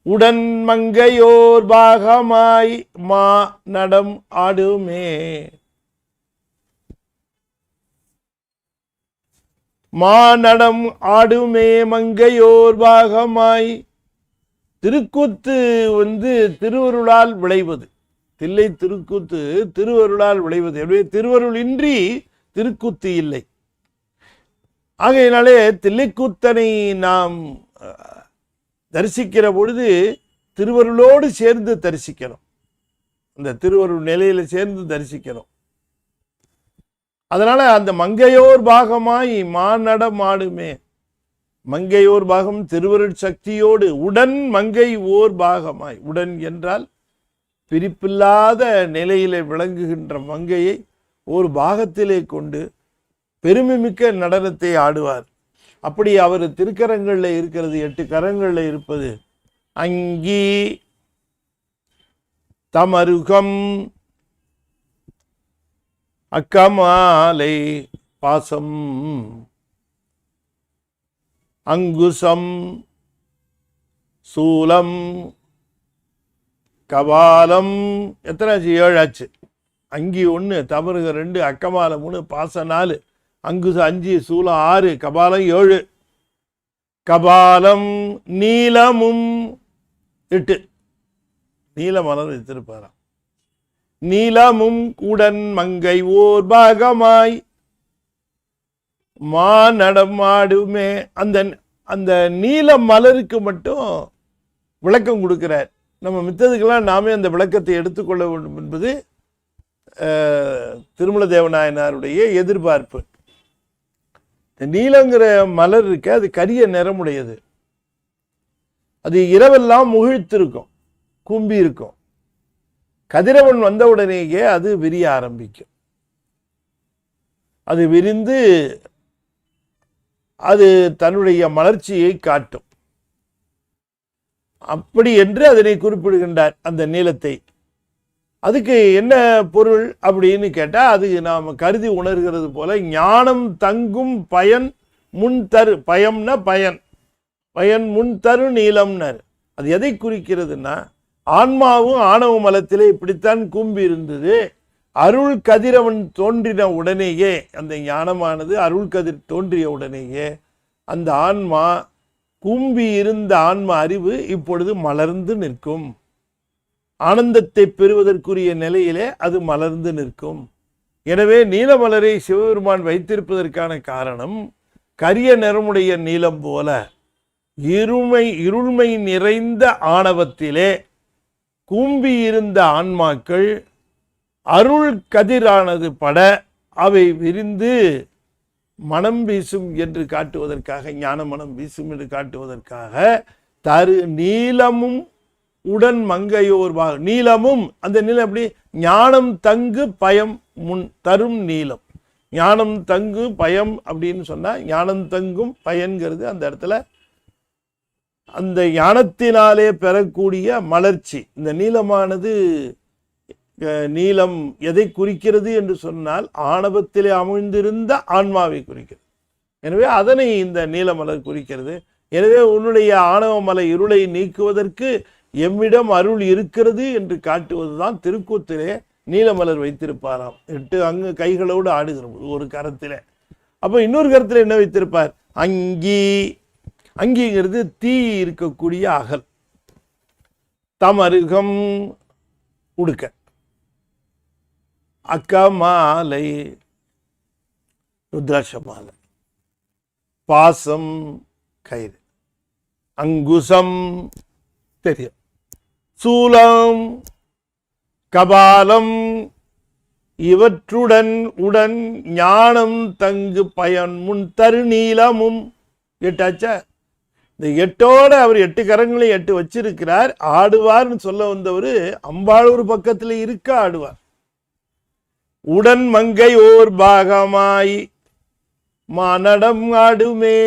S1: உடன் மங்கையோர் பாகமாய் மா நடம் ஆடுமே. மானடம் ஆடுமே மங்கையோர் பாகமாய். திருக்கூத்து திருவருளால் விளைவது. தில்லை திருக்கூத்து திருவருளால் விளைவது. எனவே திருவருள் இன்றி திருக்கூத்து இல்லை. ஆகையினாலே தில்லைக்கூத்தனை நாம் தரிசிக்கிற பொழுது திருவருளோடு சேர்ந்து தரிசிக்கணும். இந்த திருவருள் நிலையில சேர்ந்து தரிசிக்கணும். அதனால அந்த மங்கையோர் பாகமாய் மானடம் ஆடுமே. மங்கையோர் பாகம் திருவருட் சக்தியோடு உடன் மங்கை ஓர் பாகமாய், உடன் என்றால் பிரிப்பில்லாத நிலையிலே விளங்குகின்ற மங்கையை ஒரு பாகத்திலே கொண்டு பெருமைமிக்க நடனத்தை ஆடுவார். அப்படி அவர் திருக்கரங்களில் இருக்கிறது, 8 கரங்களில் இருப்பது அங்கி தமருகம் அக்கமாலை பாசம் அங்குசம் சூலம் கபாலம். எத்தனாச்சு? 7 ஆச்சு. அங்கி 1, தமருக 2, அக்கமாலம் 3, பாசம் 4, அங்குசம் 5, சூலம் 6, கபாலம் 7. கபாலம் நீலமும் 8. நீல மலர் வைத்திருப்பாராம். நீலமும் உடன் மங்கை ஓர் பாகமாய் மானடம் ஆடுமே. அந்த அந்த நீல மலருக்கு மட்டும் விளக்கம் கொடுக்கிறார். நம்ம மித்ததுக்கெல்லாம் நாமே அந்த விளக்கத்தை எடுத்துக்கொள்ள வேண்டும் என்பது திருமல தேவநாயனாருடைய எதிர்பார்ப்பு. நீலங்கிற மலர் இருக்க, அது கரிய நிறமுடையது. அது இரவெல்லாம் முகிழ்த்திருக்கும், கும்பி இருக்கும். கதிரவன் வந்தவுடனேயே அது விரிய ஆரம்பிக்கும். அது விரிந்து அது தன்னுடைய மலர்ச்சியை காட்டும். அப்படி என்று அதனை குறிப்பிடுகின்றார் அந்த நீலத்தை. அதுக்கு என்ன பொருள் அப்படின்னு கேட்டால், அது நாம் கருதி உணர்கிறது போல ஞானம் தங்கும் பயன் முன் தரு. பயம்னா பயன், பயன் முன் தரு நீலம்னர். அது எதை குறிக்கிறதுனா, ஆன்மாவும் ஆணவ மலத்திலே இப்படித்தான் கூம்பி இருந்தது. அருள் கதிரவன் தோன்றின உடனேயே, அந்த ஞானமானது அருள் கதிர் தோன்றிய உடனேயே அந்த ஆன்மா, கூம்பி இருந்த ஆன்மா அறிவு இப்பொழுது மலர்ந்து நிற்கும். ஆனந்தத்தை பெறுவதற்குரிய நிலையிலே அது மலர்ந்து நிற்கும். எனவே நீலமலரை சிவபெருமான் வைத்திருப்பதற்கான காரணம், கரிய நிறமுடைய நீலம் போல இருள்மை நிறைந்த ஆணவத்திலே கூம்பி இருந்த ஆன்மாக்கள் அருள் கதிரானது பட அவை விரிந்து மனம் வீசும் என்று காட்டுவதற்காக, ஞான மனம் வீசும் என்று காட்டுவதற்காக நீலமும் உடன் மங்கையோர் பாகம். நீலமும், அந்த நீலம் எப்படி? ஞானம் தங்கு பயம் முன் தரும் நீலம். ஞானம் தங்கு பயம் அப்படின்னு சொன்னா, ஞானம் தங்கும் பயன்கிறது அந்த இடத்துல அந்த ஞானத்தினாலே பெறக்கூடிய மலர்ச்சி. இந்த நீலமானது, நீலம் எதை குறிக்கிறது என்று சொன்னால், ஆணவத்திலே அமிழ்ந்திருந்த ஆன்மாவை குறிக்கிறது. எனவே அதனை இந்த நீலமலர் குறிக்கிறது. எனவே உன்னுடைய ஆணவ மலை இருளை நீக்குவதற்கு எம்மிடம் அருள் இருக்கிறது என்று காட்டுவதுதான் திருக்கூத்திலே நீலமலர் வைத்திருப்பாராம். 8 அங்கு கைகளோடு ஆடுகிறது ஒரு கரத்திலே. அப்போ இன்னொரு கரத்தில் என்ன வைத்திருப்பார்? அங்கி. அங்கிங்கிறது தீ இருக்கக்கூடிய அகல். தமருகம் உடுக்க. அக்கமாலை ருத்ராட்ச மாலை. பாசம் கயிறு. அங்குசம் தெரியும். சூலம் கபாலம். இவற்றுடன் உடன் ஞானம் தங்கு பயன் முன் தரு நீலமும். 8 ஆச்சா? இந்த 8ஓட அவர் 8 கரங்களையும் 8 வச்சிருக்கிறார். ஆடுவார்னு சொல்ல வந்தவர் அம்பாள் ஒரு பக்கத்தில் இருக்க ஆடுவார். உடன் மங்கை ஓர் பாகமாய் மானடம் ஆடுமே.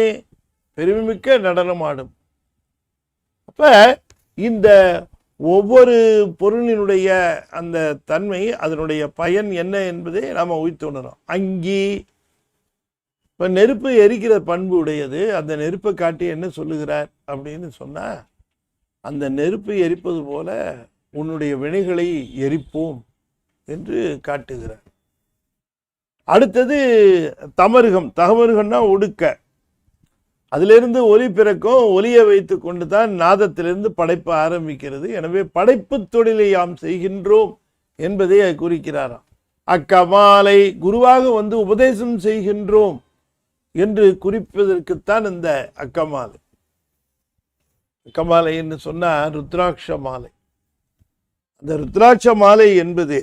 S1: பெருமைமிக்க நடனம் ஆடும். அப்ப இந்த ஒவ்வொரு பொருளினுடைய அந்த தன்மை, அதனுடைய பயன் என்ன என்பதை நாம் உய்த்துணரும். அங்கி, இப்போ நெருப்பு எரிக்கிற பண்பு உடையது. அந்த நெருப்பை காட்டி என்ன சொல்லுகிறார் அப்படின்னு சொன்னா, அந்த நெருப்பு எரிப்பது போல உன்னுடைய வினைகளை எரிப்போம் என்று காட்டுகிறார். அடுத்தது தமருகம். தமருகம்னா ஒடுக்க. அதிலிருந்து ஒலி பிறக்கும். ஒலியை வைத்து கொண்டு தான் நாதத்திலிருந்து படைப்பு ஆரம்பிக்கிறது. எனவே படைப்பு தொழிலை யாம் செய்கின்றோம் என்பதை குறிக்கிறாராம். அக்கமாலை, குருவாக வந்து உபதேசம் செய்கின்றோம் என்று குறிப்பதற்குத்தான் இந்த அக்கமாலை. அக்கமாலை என்று சொன்னா ருத்ராட்ச மாலை. அந்த ருத்ராட்ச மாலை என்பது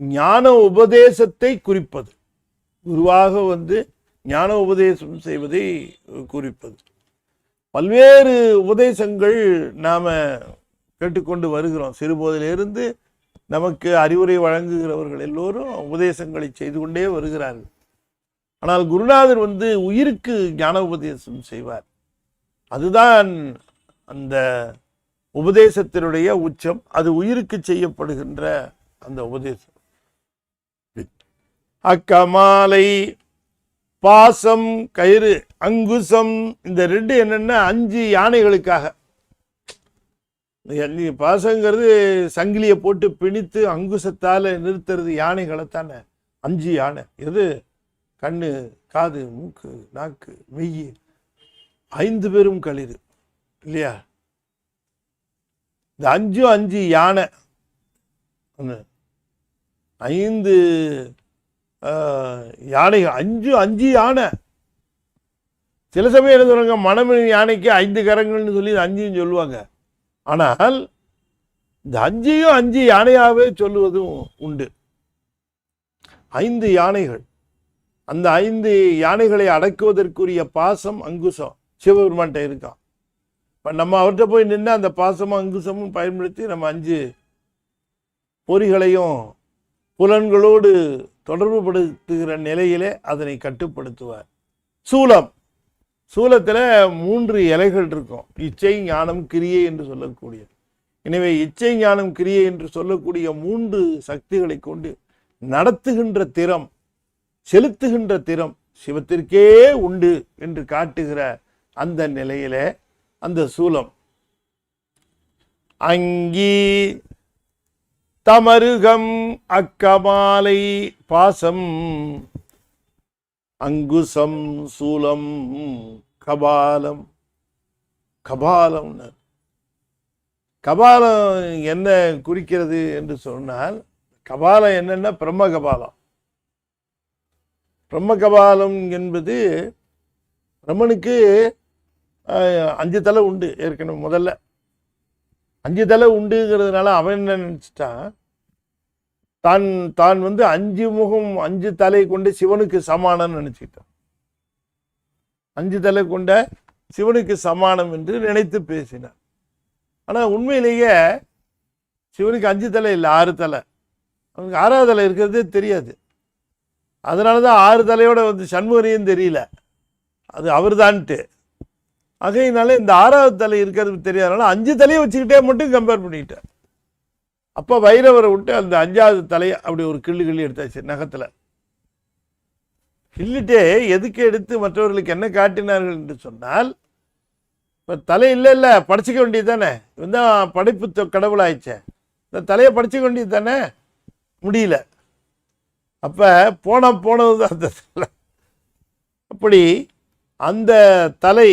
S1: ஞான உபதேசத்தை குறிப்பது. குருவாக வந்து ஞான உபதேசம் செய்வதை குறிப்பது. பல்வேறு உபதேசங்கள் நாம் கேட்டுக்கொண்டு வருகிறோம். சிறுபோதிலிருந்து நமக்கு அறிவுரை வழங்குகிறவர்கள் எல்லோரும் உபதேசங்களை செய்து கொண்டே வருகிறார்கள். ஆனால் குருநாதர் உயிருக்கு ஞான உபதேசம் செய்வார். அதுதான் அந்த உபதேசத்தினுடைய உச்சம். அது உயிருக்கு செய்யப்படுகின்ற அந்த உபதேசம். அக்கமாலை, பாசம், கயிறு, அங்குசம், இந்த 2 என்னன்னா 5 யானைகளுக்காக. பாசங்கிறது சங்கிலியை போட்டு பிணித்து அங்குசத்தால் நிறுத்துறது யானைகளைத்தானே. 5 யானை. எது? கண்ணு, காது, மூக்கு, நாக்கு, மெய், 5 பேரும் களிறு இல்லையா? இந்த 5 யானை, 5 யானைகள், 5 யானை. சில சமயம் என்ன சொல்றாங்க, மணமணி யானைக்கு 5 கரங்கள்னு சொல்லி 5 சொல்லுவாங்க. ஆனால் இந்த 5 யானையாவே சொல்லுவதும் உண்டு. 5 யானைகள். அந்த 5 யானைகளை அடக்குவதற்குரிய பாசம், அங்குசம் சிவபெருமான்கிட்ட இருக்கான். இப்போ நம்ம அவர்கிட்ட போய் நின்று அந்த பாசமும் அங்குசமும் பயன்படுத்தி நம்ம 5 பொறிகளையும் புலன்களோடு தொடர்பு படுத்துகிற நிலையிலே அதனை கட்டுப்படுத்துவார். சூலம், சூலத்தில் 3 இலைகள் இருக்கும். இச்சை, ஞானம், கிரியை என்று சொல்லக்கூடிய. எனவே இச்சை, ஞானம், கிரியை என்று சொல்லக்கூடிய 3 சக்திகளை கொண்டு நடத்துகின்ற திறம், செலுத்துகின்ற திறம் சிவத்திற்கே உண்டு என்று காட்டுகிற அந்த நிலையிலே அந்த சூலம். அங்கி, தமருகம், அக்கமாலை, பாசம், அங்குசம், சூலம், கபாலம். கபாலம் என்ன குறிக்கிறது என்று சொன்னால், கபாலம் என்னன்னா பிரம்ம கபாலம். பிரம்ம கபாலம் என்பது பிரம்மனுக்கு 5 தலை உண்டு. ஏற்கனவே முதல்ல 5 தலை உண்டுங்கிறதுனால அவன் என்ன நினைச்சிட்டான், தான் 5 முகம் 5 தலை கொண்டு சிவனுக்கு சமானம் நினைச்சிட்டான். 5 தலை கொண்ட சிவனுக்கு சமானம் என்று நினைத்து பேசினார். ஆனால் உண்மையிலேயே சிவனுக்கு 5 தலை இல்லை, 6 தலை. அவனுக்கு 6வது தலை இருக்கிறதே தெரியாது. அதனால தான் 6 தலையோட சண்முகரையும் தெரியல, அது அவர் தான்ட்டு. ஆகையினால இந்த 6வது தலை இருக்கிறது தெரியாதனால 5 தலையை வச்சுக்கிட்டே மட்டும் கம்பேர் பண்ணிக்கிட்டார். அப்போ வைரவரை விட்டு அந்த 5வது தலையை அப்படி ஒரு கிள்ளி எடுத்தாச்சு நகத்தில். கிள்ளிட்டே எதுக்கு எடுத்து மற்றவர்களுக்கு என்ன காட்டினார்கள் என்று சொன்னால், இப்போ தலை இல்லை படைச்சிக்க வேண்டியது தானே. இவன் தான் படைப்பு கடவுள் ஆயிடுச்சே, இந்த தலையை படைச்சிக்க வேண்டியது தானே. முடியல. அப்போ போனது தான் அந்த தலை. அப்படி அந்த தலை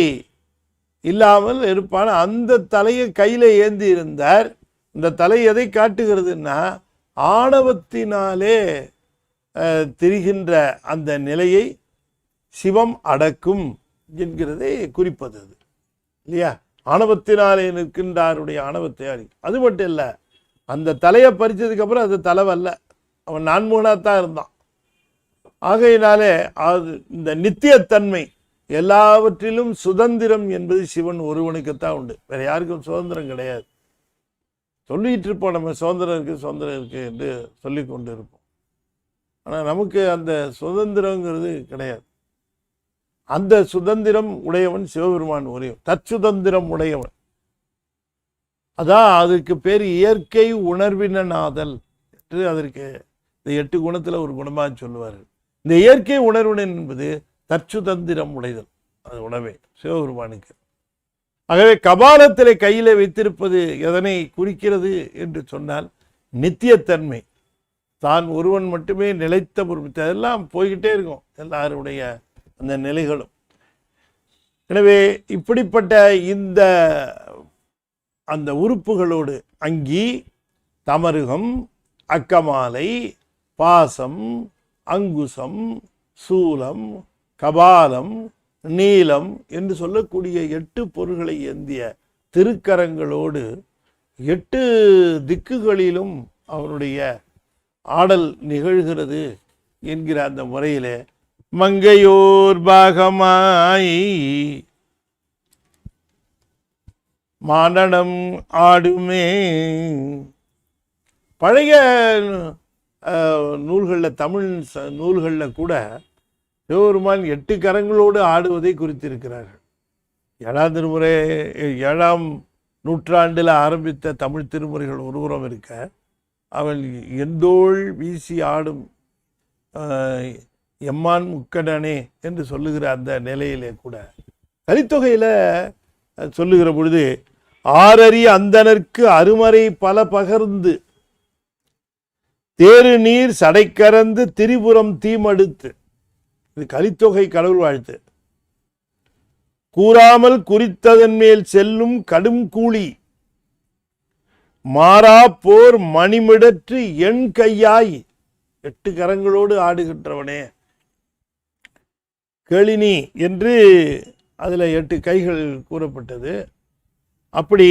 S1: இல்லாமல் இருப்பான அந்த தலையை கையில் ஏந்தி இருந்தார். இந்த தலை எதை காட்டுகிறதுன்னா, ஆணவத்தினாலே திரிகின்ற அந்த நிலையை சிவம் அடக்கும் என்கிறதை குறிப்பது அது இல்லையா? ஆணவத்தினாலே நிற்கின்றாருடைய ஆணவத்தை அறி. அது மட்டும் இல்லை, அந்த தலையை பறிச்சதுக்கு அப்புறம் அது தலைவல்ல, அவன் நான்முகனாத்தான் இருந்தான். ஆகையினாலே அது இந்த நித்தியத்தன்மை, எல்லாவற்றிலும் சுதந்திரம் என்பது சிவன் ஒருவனுக்குத்தான் உண்டு. வேற யாருக்கும் சுதந்திரம் கிடையாது. சொல்லிட்டு இருப்போம் நம்ம சுதந்திரம் இருக்கு என்று சொல்லி கொண்டு இருப்போம். ஆனால் நமக்கு அந்த சுதந்திரங்கிறது கிடையாது. அந்த சுதந்திரம் உடையவன் சிவபெருமான் ஒரே தற்சுதந்திரம் உடையவன். அதான் அதுக்கு பேர் இயற்கை உணர்வினாதல் என்று அதற்கு இந்த 8 குணத்தில் ஒரு குணமாக சொல்லுவார். இந்த இயற்கை உணர்வினன் என்பது தற்சுதந்திரம் உடைதல், அது உணவே சிவபெருமானுக்கு. ஆகவே கபாலத்திலே கையில் வைத்திருப்பது எதனை குறிக்கிறது என்று சொன்னால், நித்தியத்தன்மை, தான் ஒருவன் மட்டுமே நிலைத்த பொறுப்பு. அதெல்லாம் போய்கிட்டே இருக்கும் எல்லாருடைய அந்த நிலைகளும். எனவே இப்படிப்பட்ட இந்த அந்த உறுப்புகளோடு அங்கி, தமருகம், அக்கமாலை, பாசம், அங்குசம், சூலம், கபாலம், நீலம் என்று சொல்லக்கூடிய 8 பொருள்களை ஏந்திய திருக்கரங்களோடு 8 திக்குகளிலும் அவருடைய ஆடல் நிகழ்கிறது என்கிற அந்த முறையிலே மங்கையோர் பாகமாய் மானடம் ஆடுமே. பழைய நூல்களில், தமிழ் நூல்களில் கூட சிவபெருமான் 8 கரங்களோடு ஆடுவதை குறித்திருக்கிறார்கள். 7ஆம் திருமுறை 7ஆம் நூற்றாண்டில் ஆரம்பித்த தமிழ் திருமுறைகள் ஒருபுறம் இருக்க, அவள் எந்தோள் வீசி ஆடும் எம்மான் முக்கடனே என்று சொல்லுகிற அந்த நிலையிலே கூட கலித்தொகையில் சொல்லுகிற பொழுது, ஆரறி அந்தனர்க்கு அருமறை பல பகர்ந்து தேரு நீர் சடைக்கறந்து திரிபுரம் தீமடுத்து. இது கலித்தொகை கடவுள் வாழ்த்து. கூறாமல் குறித்ததன் மேல் செல்லும் கடும் கூலி மாறா போர் மணிமிடற்று எண் கையாய். 8 கரங்களோடு ஆடுகின்றவனே. கேளினி என்று அதில் 8 கைகள் கூறப்பட்டது. அப்படி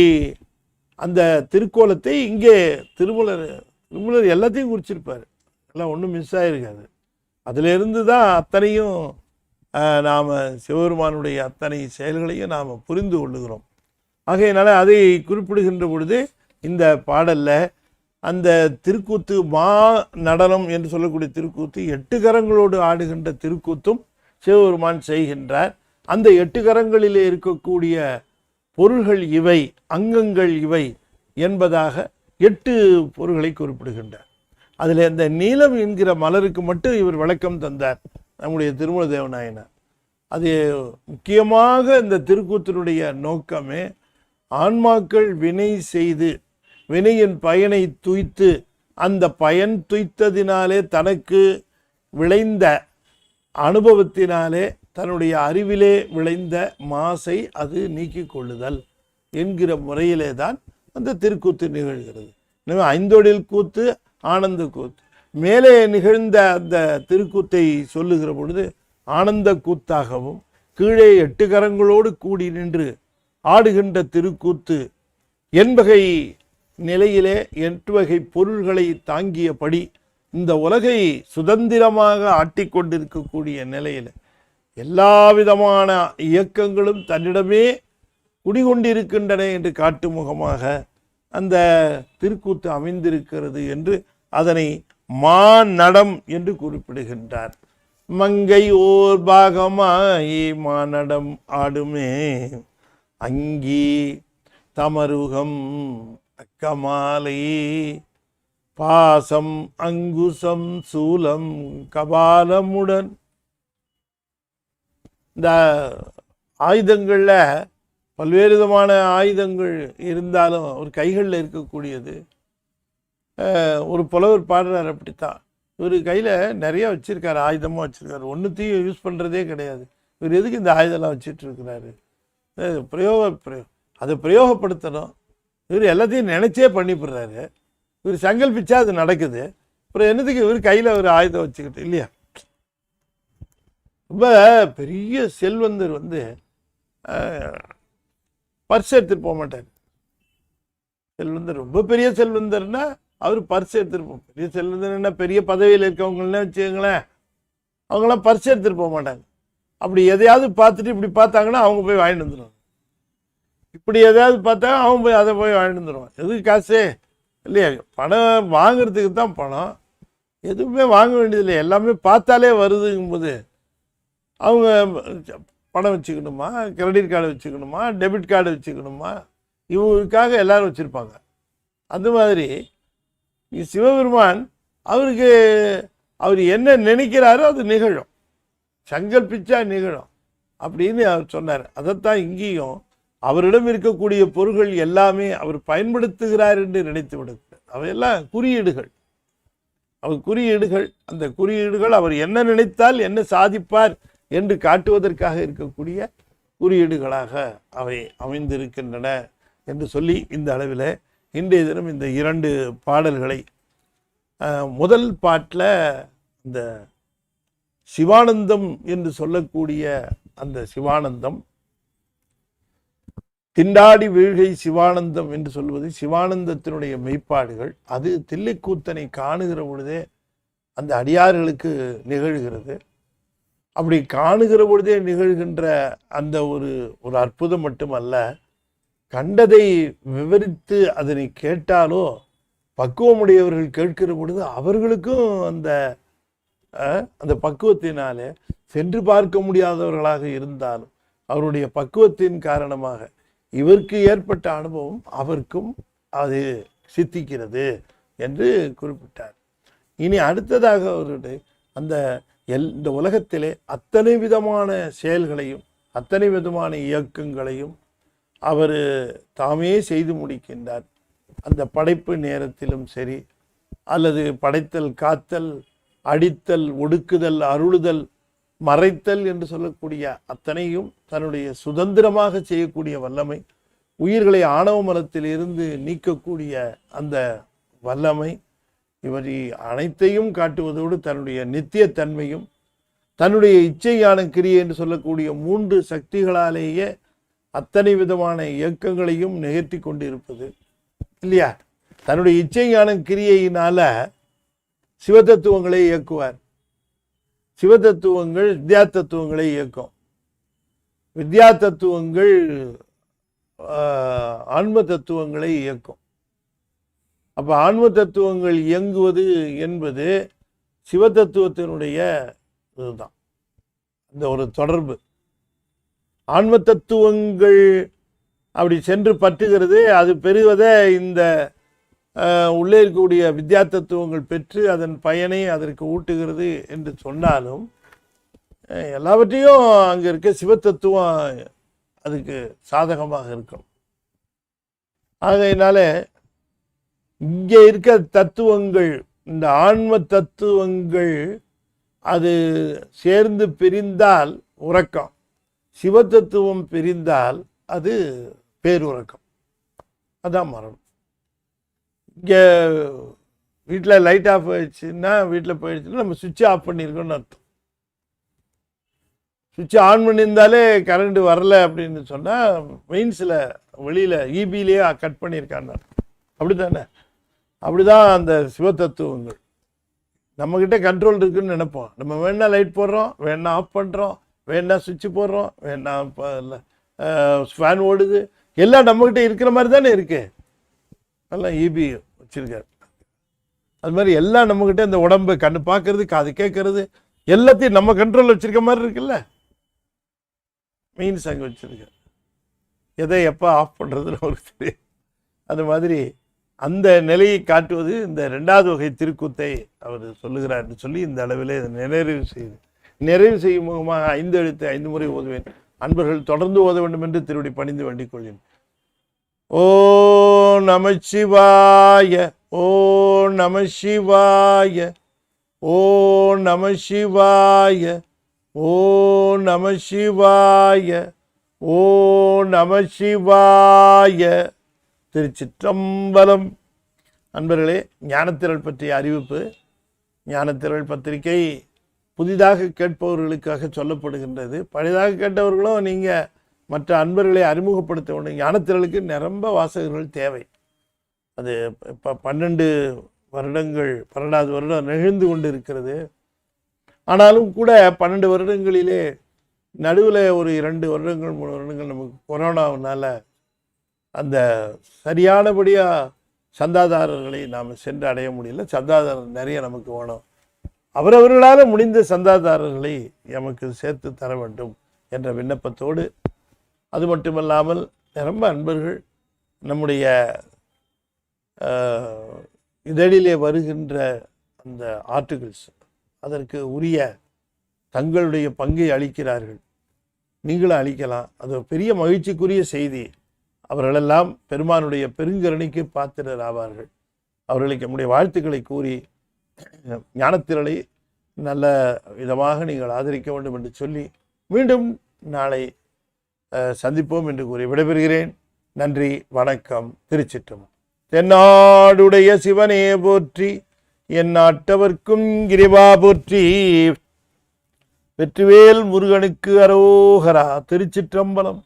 S1: அந்த திருக்கோலத்தை இங்கே திருமூலர் எல்லாத்தையும் குறிச்சிருப்பார். எல்லாம் ஒன்றும் மிஸ் ஆகிருக்காது. அதிலிருந்து தான் அத்தனையும் நாம் சிவபெருமானுடைய அத்தனை செயல்களையும் நாம் புரிந்து கொள்ளுகிறோம். ஆகையினால அதை குறிப்பிடுகின்ற பொழுது இந்த பாடலில் அந்த திருக்கூத்து, மா நடனம் என்று சொல்லக்கூடிய திருக்கூத்து, 8 கரங்களோடு ஆடுகின்ற திருக்கூத்தும் சிவபெருமான் செய்கின்றார். அந்த 8 கரங்களிலே இருக்கக்கூடிய பொருள்கள் இவை, அங்கங்கள் இவை என்பதாக 8 பொருள்களை குறிப்பிடுகின்றார். அதில் இந்த நீலம் என்கிற மலருக்கு மட்டும் இவர் விளக்கம் தந்தார் நம்முடைய திருமூல தேவநாயனார். அது முக்கியமாக இந்த திருக்கூத்தினுடைய நோக்கமே ஆன்மாக்கள் வினை செய்து வினையின் பயனை துய்த்து, அந்த பயன் துய்த்ததினாலே தனக்கு விளைந்த அனுபவத்தினாலே தன்னுடைய அறிவிலே விளைந்த மாசை அது நீக்கிக் கொள்ளுதல் என்கிற முறையிலே தான் அந்த திருக்கூத்து நிகழ்கிறது. எனவே ஐந்தொழில் கூத்து, ஆனந்த கூத்து. மேலே நிகழ்ந்த அந்த திருக்கூத்தை சொல்லுகிற பொழுது ஆனந்த கூத்தாகவும், கீழே 8 கரங்களோடு கூடி நின்று ஆடுகின்ற திருக்கூத்து என்பகை நிலையிலே 8 வகை பொருள்களை தாங்கியபடி இந்த உலகை சுதந்திரமாக ஆட்டிக்கொண்டிருக்கக்கூடிய நிலையில் எல்லா விதமான இயக்கங்களும் தன்னிடமே குடிகொண்டிருக்கின்றன என்று காட்டும் முகமாக அந்த திருக்கூத்து அமைந்திருக்கிறது என்று அதனை மாநடம் என்று குறிப்பிடுகின்றார். மங்கை ஓர் பாகமாய் மாநடம் ஆடுமே அங்கி தமருகம் அக்கமாலை பாசம் அங்குசம் சூலம் கபாலமுடன். இந்த ஆயுதங்களில் பல்வேறு விதமான ஆயுதங்கள் இருந்தாலும் ஒரு கைகளில் இருக்கக்கூடியது. ஒரு புலவர் பாடுறார், அப்படித்தான். இவர் கையில் நிறைய வச்சுருக்காரு, ஆயுதமாக வச்சுருக்காரு. ஒன்றுத்தையும் யூஸ் பண்ணுறதே கிடையாது. இவர் எதுக்கு இந்த ஆயுதம்லாம் வச்சிட்ருக்கிறாரு? அதை பிரயோகப்படுத்தணும். இவர் எல்லாத்தையும் நினச்சே பண்ணிவிடுறாரு. இவர் சங்கல்பிச்சா அது நடக்குது. அப்புறம் என்னதுக்கு இவர் கையில் ஒரு ஆயுதம் வச்சுக்கிட்டு இல்லையா? ரொம்ப பெரிய செல்வந்தர் பர்ஸ் எடுத்துகிட்டு போக மாட்டார். செல்வந்தர், ரொம்ப பெரிய செல்வந்தர்னா அவர் பர்ஸ் எடுத்துகிட்டு போகும். பெரிய செல்வந்தர் என்ன, பெரிய பதவியில் இருக்கவங்களாம் வச்சுக்கங்களேன், அவங்களாம் பர்ஸ் எடுத்துகிட்டு போக மாட்டாங்க. அப்படி எதையாவது பார்த்துட்டு இப்படி பார்த்தாங்கன்னா அவங்க போய் வாங்கிட்டு வந்துடுவாங்க. இப்படி எதையாவது பார்த்தா அவன் போய் அதை போய் வாங்கிட்டு வந்துடுவான். எதுக்கு காசு இல்லையா? பணம் வாங்கிறதுக்கு தான் பணம். எதுவுமே வாங்க வேண்டியதில்லை, எல்லாமே பார்த்தாலே வருதுங்கும்போது அவங்க பணம் வச்சுக்கணுமா, கிரெடிட் கார்டு வச்சுக்கணுமா, டெபிட் கார்டு வச்சுக்கணுமா, இவங்களுக்காக எல்லாரும் வச்சுருப்பாங்க. அந்த மாதிரி சிவபெருமான் அவர் என்ன நினைக்கிறாரோ அது நிகழும், சங்கல்பிச்சா நிகழும் அப்படின்னு அவர் சொன்னார். அதைத்தான் இங்கேயும் அவரிடம் இருக்கக்கூடிய பொருள்கள் எல்லாமே அவர் பயன்படுத்துகிறார் என்று நினைத்து விடுகிறார். அவையெல்லாம் குறியீடுகள். அவர் குறியீடுகள், அந்த குறியீடுகள் அவர் என்ன நினைத்தால் என்ன சாதிப்பார் என்று காட்டுவதற்காக இருக்கக்கூடிய குறியீடுகளாக அவை அமைந்திருக்கின்றன என்று சொல்லி இந்த அளவில் இன்றைய தினம் இந்த 2 பாடல்களை, முதல் பாட்டில் இந்த சிவானந்தம் என்று சொல்லக்கூடிய அந்த சிவானந்தம், திண்டாடி வீழ்கை சிவானந்தம் என்று சொல்வது சிவானந்தத்தினுடைய மெய்ப்பாடுகள். அது தில்லைக்கூத்தனை காணுகிற பொழுதே அந்த அடியார்களுக்கு நிகழ்கிறது. அப்படி காணுகிற பொழுதே நிகழ்கின்ற அந்த ஒரு அற்புதம் மட்டுமல்ல, கண்டதை விவரித்து அதனை கேட்டாலோ பக்குவமுடையவர்கள் கேட்கிற பொழுது அவர்களுக்கும் அந்த பக்குவத்தினாலே சென்று பார்க்க முடியாதவர்களாக இருந்தாலும் அவருடைய பக்குவத்தின் காரணமாக இவருக்கு ஏற்பட்ட அனுபவம் அவருக்கும் அது சித்திக்கிறது என்று குறிப்பிட்டார். இனி அடுத்ததாக அவருடைய இந்த உலகத்திலே அத்தனை விதமான செயல்களையும் அத்தனை விதமான இயக்கங்களையும் அவர் தாமே செய்து முடிக்கின்றார். அந்த படைப்பு நேரத்திலும் சரி, அல்லது படைத்தல், காத்தல், அடித்தல், ஒடுக்குதல், அருளுதல், மறைத்தல் என்று சொல்லக்கூடிய அத்தனையும் தன்னுடைய சுதந்திரமாக செய்யக்கூடிய வல்லமை, உயிர்களை ஆணவ மலத்தில் இருந்து நீக்கக்கூடிய அந்த வல்லமை, இவர் அனைத்தையும் காட்டுவதோடு தன்னுடைய நித்தியத்தன்மையும் தன்னுடைய இச்சையான கிரியை என்று சொல்லக்கூடிய 3 சக்திகளாலேயே அத்தனை விதமான இயக்கங்களையும் நிகழ்த்தி கொண்டு இருப்பது இல்லையா? தன்னுடைய இச்சையான கிரியையினால சிவதத்துவங்களை இயக்குவார். சிவதத்துவங்கள் வித்யா தத்துவங்களை இயக்கும். வித்யா தத்துவங்கள் ஆன்ம தத்துவங்களை இயக்கும். அப்ப ஆன்ம தத்துவங்கள் இயங்குவது என்பது சிவதத்துவத்தினுடைய இதுதான், இந்த ஒரு தொடர்பு. ஆன்ம தத்துவங்கள் அப்படி சென்று பற்றுகிறது, அது பெறுவதை இந்த உள்ளே இருக்கக்கூடிய வித்யா தத்துவங்கள் பெற்று அதன் பயனை அதற்கு ஊட்டுகிறது என்று சொன்னாலும், எல்லாவற்றையும் அங்கே இருக்க சிவத்தத்துவம் அதுக்கு சாதகமாக இருக்கும். ஆகையினால இங்கே இருக்க தத்துவங்கள், இந்த ஆன்ம தத்துவங்கள் அது சேர்ந்து பிரிந்தால் உறக்கம், சிவத்தத்துவம் பிரிந்தால் அது பேருறக்கம், அதான் மரணம். இங்கே வீட்டில் லைட் ஆஃப் ஆயிடுச்சுன்னா, வீட்டில் போயிடுச்சுன்னா நம்ம சுவிட்சை ஆஃப் பண்ணியிருக்கோம்னு அர்த்தம். சுவிட்சை ஆன் பண்ணியிருந்தாலே கரண்ட் வரல அப்படின்னு சொன்னால் மெயின்ஸில் வெளியில் இபிலேயே கட் பண்ணியிருக்கான்னு அப்படி தானே? அப்படி தான் அந்த சிவத்தத்துவங்கள். நம்மக்கிட்ட கண்ட்ரோல் இருக்குதுன்னு நினைப்போம். நம்ம வேணா லைட் போடுறோம், வேணா ஆஃப் பண்ணுறோம், வேணா சுவிட்சு போடுறோம், வேணா ஃபேன் ஓடுது, எல்லாம் நம்மக்கிட்ட இருக்கிற மாதிரி தானே இருக்கு. எல்லாம் இபி வச்சுருக்காரு. அது மாதிரி எல்லாம் நம்மக்கிட்ட இந்த உடம்பு கண்ணு பார்க்கறது, காது கேட்கறது, எல்லாத்தையும் நம்ம கண்ட்ரோலில் வச்சுருக்க மாதிரி இருக்குல்ல. மெயின்ஸ் அங்கே வச்சுருக்காரு. எதை எப்போ ஆஃப் பண்ணுறதுன்னு அவருக்கு தெரியும். அது மாதிரி அந்த நிலையை காட்டுவது இந்த 2வது வகை திருக்கூத்தை அவர் சொல்லுகிறார் என்று சொல்லி இந்த அளவிலே நிறைவு செய்யும் முகமாக 5 எழுத்து 5 முறை ஓதுவேன். அன்பர்கள் தொடர்ந்து ஓத வேண்டும் என்று திருவடி பணிந்து வேண்டிக் கொள்கிறேன். ஓ நமசிவாய, ஓ நமசிவாய, ஓ நமசிவாய, ஓ நமசிவாய, ஓ நமசிவாய. திருச்சிற்றம்பலம். அன்பர்களே, ஞானத்திரள் பற்றிய அறிவிப்பு. ஞானத்திரள் பத்திரிகை புதிதாக கேட்பவர்களுக்காக சொல்லப்படுகின்றது. பழையதாக கேட்டவர்களும் நீங்கள் மற்ற அன்பர்களை அறிமுகப்படுத்த வேண்டும். ஞானத்திரளுக்கு நிரம்ப வாசகர்கள் தேவை. அது இப்போ 12 வருடங்கள் 12வது வருடம் நிகழ்ந்து கொண்டு இருக்கிறது. ஆனாலும் கூட 12 வருடங்களிலே நடுவில் ஒரு 2 வருடங்கள் 3 வருடங்கள் நமக்கு கொரோனாவினால அந்த சரியானபடியாக சந்தாதாரர்களை நாம் சென்று அடைய முடியல. சந்தாதாரர் நிறைய நமக்கு வேணும். அவரவர்களால் முடிந்த சந்தாதாரர்களை நமக்கு சேர்த்து தர வேண்டும் என்ற விண்ணப்பத்தோடு, அது மட்டுமல்லாமல் நிரம்ப அன்பர்கள் நம்முடைய இதழிலே வருகின்ற அந்த ஆர்டிகிள்ஸ் அதற்கு உரிய தங்களுடைய பங்கை அளிக்கிறார்கள். நீங்களும் அளிக்கலாம். அது பெரிய மகிழ்ச்சிக்குரிய செய்தி. அவர்களெல்லாம் பெருமானுடைய பெருங்கருணைக்கு பாத்திரர் ஆவார்கள். அவர்களுக்கு நம்முடைய வாழ்த்துக்களை கூறி ஞானத்திரளை நல்ல விதமாக நீங்கள் ஆதரிக்க வேண்டும் என்று சொல்லி மீண்டும் நாளை சந்திப்போம் என்று கூறி விடைபெறுகிறேன். நன்றி, வணக்கம். திருச்சிற்றம்பலம். தென்னாடுடைய சிவனே போற்றி, என் நாட்டவர்க்கும் இறைவா போற்றி. வெற்றிவேல் முருகனுக்கு அரோகரா. திருச்சிற்றம்பலம்.